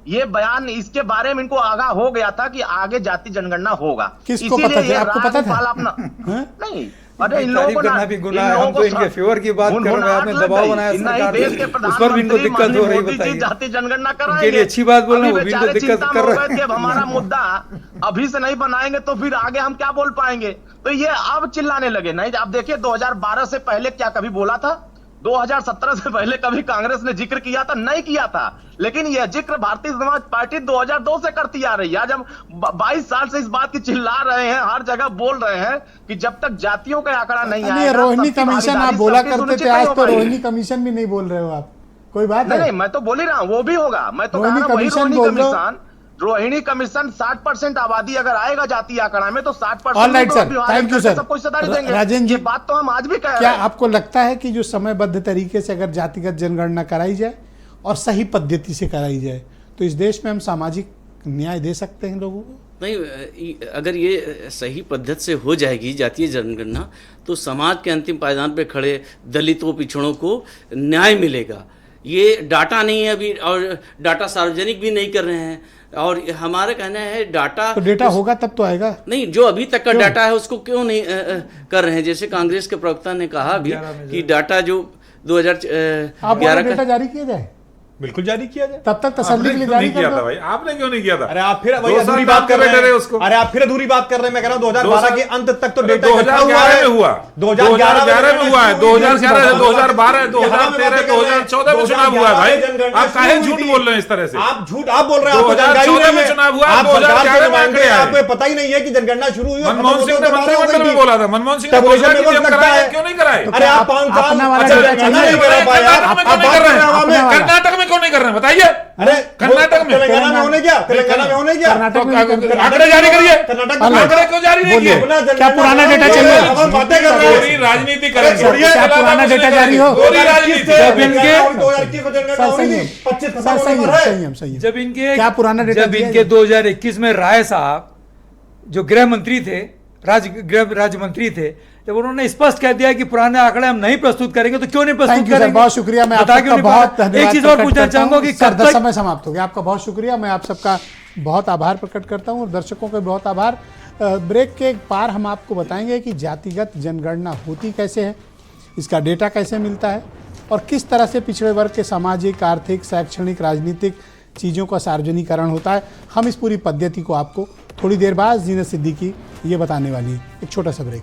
Speaker 9: ये बयान, इसके बारे में इनको आगाह हो गया था कि आगे जाति जनगणना होगा।
Speaker 1: किसको पता था? आपको पता था?
Speaker 9: अपना नहीं, अरे इन लोगों को
Speaker 7: करना भी गुनाह है। हम तो इनके फेवर की बात कर रहे हैं, आपने दबाव बनाया सरकार पे, उस पर भी इनको दिक्कत हो रही, बताइए।
Speaker 9: जाति जनगणना कराएंगे,
Speaker 7: इनके लिए अच्छी बात बोल रहे हैं, वो भी इनको दिक्कत कर रहे हैं।
Speaker 9: अब हमारा मुद्दा अभी से नहीं बनाएंगे तो फिर आगे हम क्या बोल पाएंगे? तो ये अब चिल्लाने लगे। नहीं, आप देखिए 2012 से पहले क्या कभी बोला था? 2017 से पहले कभी कांग्रेस ने जिक्र किया था? नहीं किया था। लेकिन यह जिक्र भारतीय समाज पार्टी 2002 से करती आ रही है। आज हम 22 साल से इस बात की चिल्ला रहे हैं, हर जगह बोल रहे हैं कि जब तक जातियों का आंकड़ा नहीं आएगा।
Speaker 1: रोहिणी कमीशन आप बोला करते थे, आज तो रोहिणी कमीशन भी नहीं बोल रहे हो आप। कोई बात है?
Speaker 9: नहीं, मैं तो बोल ही रहा हूँ, वो भी होगा। मैं तो
Speaker 1: रोहिणी कमीशन,
Speaker 9: रोहिणी कमीशन 60% आबादी अगर आएगा जाति आंकड़ा में तो 60%
Speaker 1: alright sir, thank you sir.
Speaker 9: सबको हिस्सेदारी देंगे।
Speaker 1: राजेंद्र जी,
Speaker 9: ये बात तो हम आज भी कह रहे हैं।
Speaker 1: क्या आपको लगता है कि जो समयबद्ध तरीके से अगर जातिगत जनगणना कराई जाए और सही पद्धति से कराई जाए तो इस देश में हम सामाजिक न्याय दे सकते हैं लोगों को?
Speaker 11: नहीं, अगर ये सही पद्धति से हो जाएगी जातीय जनगणना तो समाज के अंतिम पायदान पे खड़े दलितों, पिछड़ों को न्याय मिलेगा। ये डाटा नहीं है अभी, और डाटा सार्वजनिक भी नहीं कर रहे हैं। और हमारा कहना है डाटा,
Speaker 1: तो डेटा होगा तब तो आएगा।
Speaker 11: नहीं, जो अभी तक का डाटा है उसको क्यों नहीं कर रहे हैं? जैसे कांग्रेस के प्रवक्ता ने कहा अभी कि डाटा जो 2011
Speaker 1: का डेटा जारी किया जाए,
Speaker 8: बिल्कुल जारी किया जाए।
Speaker 1: तब तक तसल्ली के लिए जारी
Speaker 6: किया था भाई, आपने क्यों नहीं किया था?
Speaker 8: अरे आप फिर अधूरी बात कर रहे हैं उसको। अरे आप फिर अधूरी बात कर रहे हैं। मैं कह रहा हूं 2012 के अंत तक तो डेटा
Speaker 6: 2011 में हुआ, 2011 में हुआ है, 2011 से 2012, 2013, 2014 में चुनाव हुआ है भाई। आप काहे झूठ बोल रहे हैं इस तरह से?
Speaker 8: आप झूठ आप बोल रहे हैं।
Speaker 6: 2014 में चुनाव हुआ, 2011 में आंकड़े आए।
Speaker 8: आपको पता ही नहीं है कि जनगणना शुरू हुई।
Speaker 6: मनमोहन सिंह ने मंत्रिमंडल में बोला था, मनमोहन सिंह ने बोला कि हम कराएंगे, क्यों नहीं कराए?
Speaker 8: अरे आप 5 साल
Speaker 6: कर्नाटक में क्यों नहीं कर रहे हैं बताइए?
Speaker 8: अरे
Speaker 6: कर्नाटक में,
Speaker 8: तेलंगाना में होने क्या? तेलंगाना में होने क्या?
Speaker 6: आंकड़े जारी करिए।
Speaker 8: कर्नाटक
Speaker 6: में आंकड़े क्यों जारी नहीं किए?
Speaker 1: क्या पुराना डेटा चाहिए?
Speaker 8: हम बातें कर रहे हैं,
Speaker 6: राजनीति करेंगे।
Speaker 1: क्या पुराना डेटा जारी हो?
Speaker 7: जब इनके
Speaker 1: जब इनके क्या पुराना डेटा,
Speaker 7: जब इनके 2021 में राय साहब जो गृह मंत्री थे, राज्य मंत्री थे, जब उन्होंने स्पष्ट कह दिया कि पुराने आंकड़े हम नहीं प्रस्तुत करेंगे तो क्यों नहीं प्रस्तुत करेंगे?
Speaker 1: बहुत शुक्रिया। मैं आपका बहुत धन्यवाद।
Speaker 7: एक चीज और पूछना चाहूंगा कि
Speaker 1: सर समय समाप्त हो गया। आपका बहुत शुक्रिया। मैं आप सबका बहुत आभार प्रकट करता हूं और दर्शकों का बहुत आभार। ब्रेक के पार हम आपको बताएंगे कि जातिगत जनगणना होती कैसे है, इसका डेटा कैसे मिलता है और किस तरह से पिछड़े वर्ग के सामाजिक, आर्थिक, शैक्षणिक, राजनीतिक चीज़ों का सार्वजनिकरण होता है। हम इस पूरी पद्धति को आपको थोड़ी देर बाद जीनत सिद्दीकी ये बताने वाली है। एक छोटा सा ब्रेक।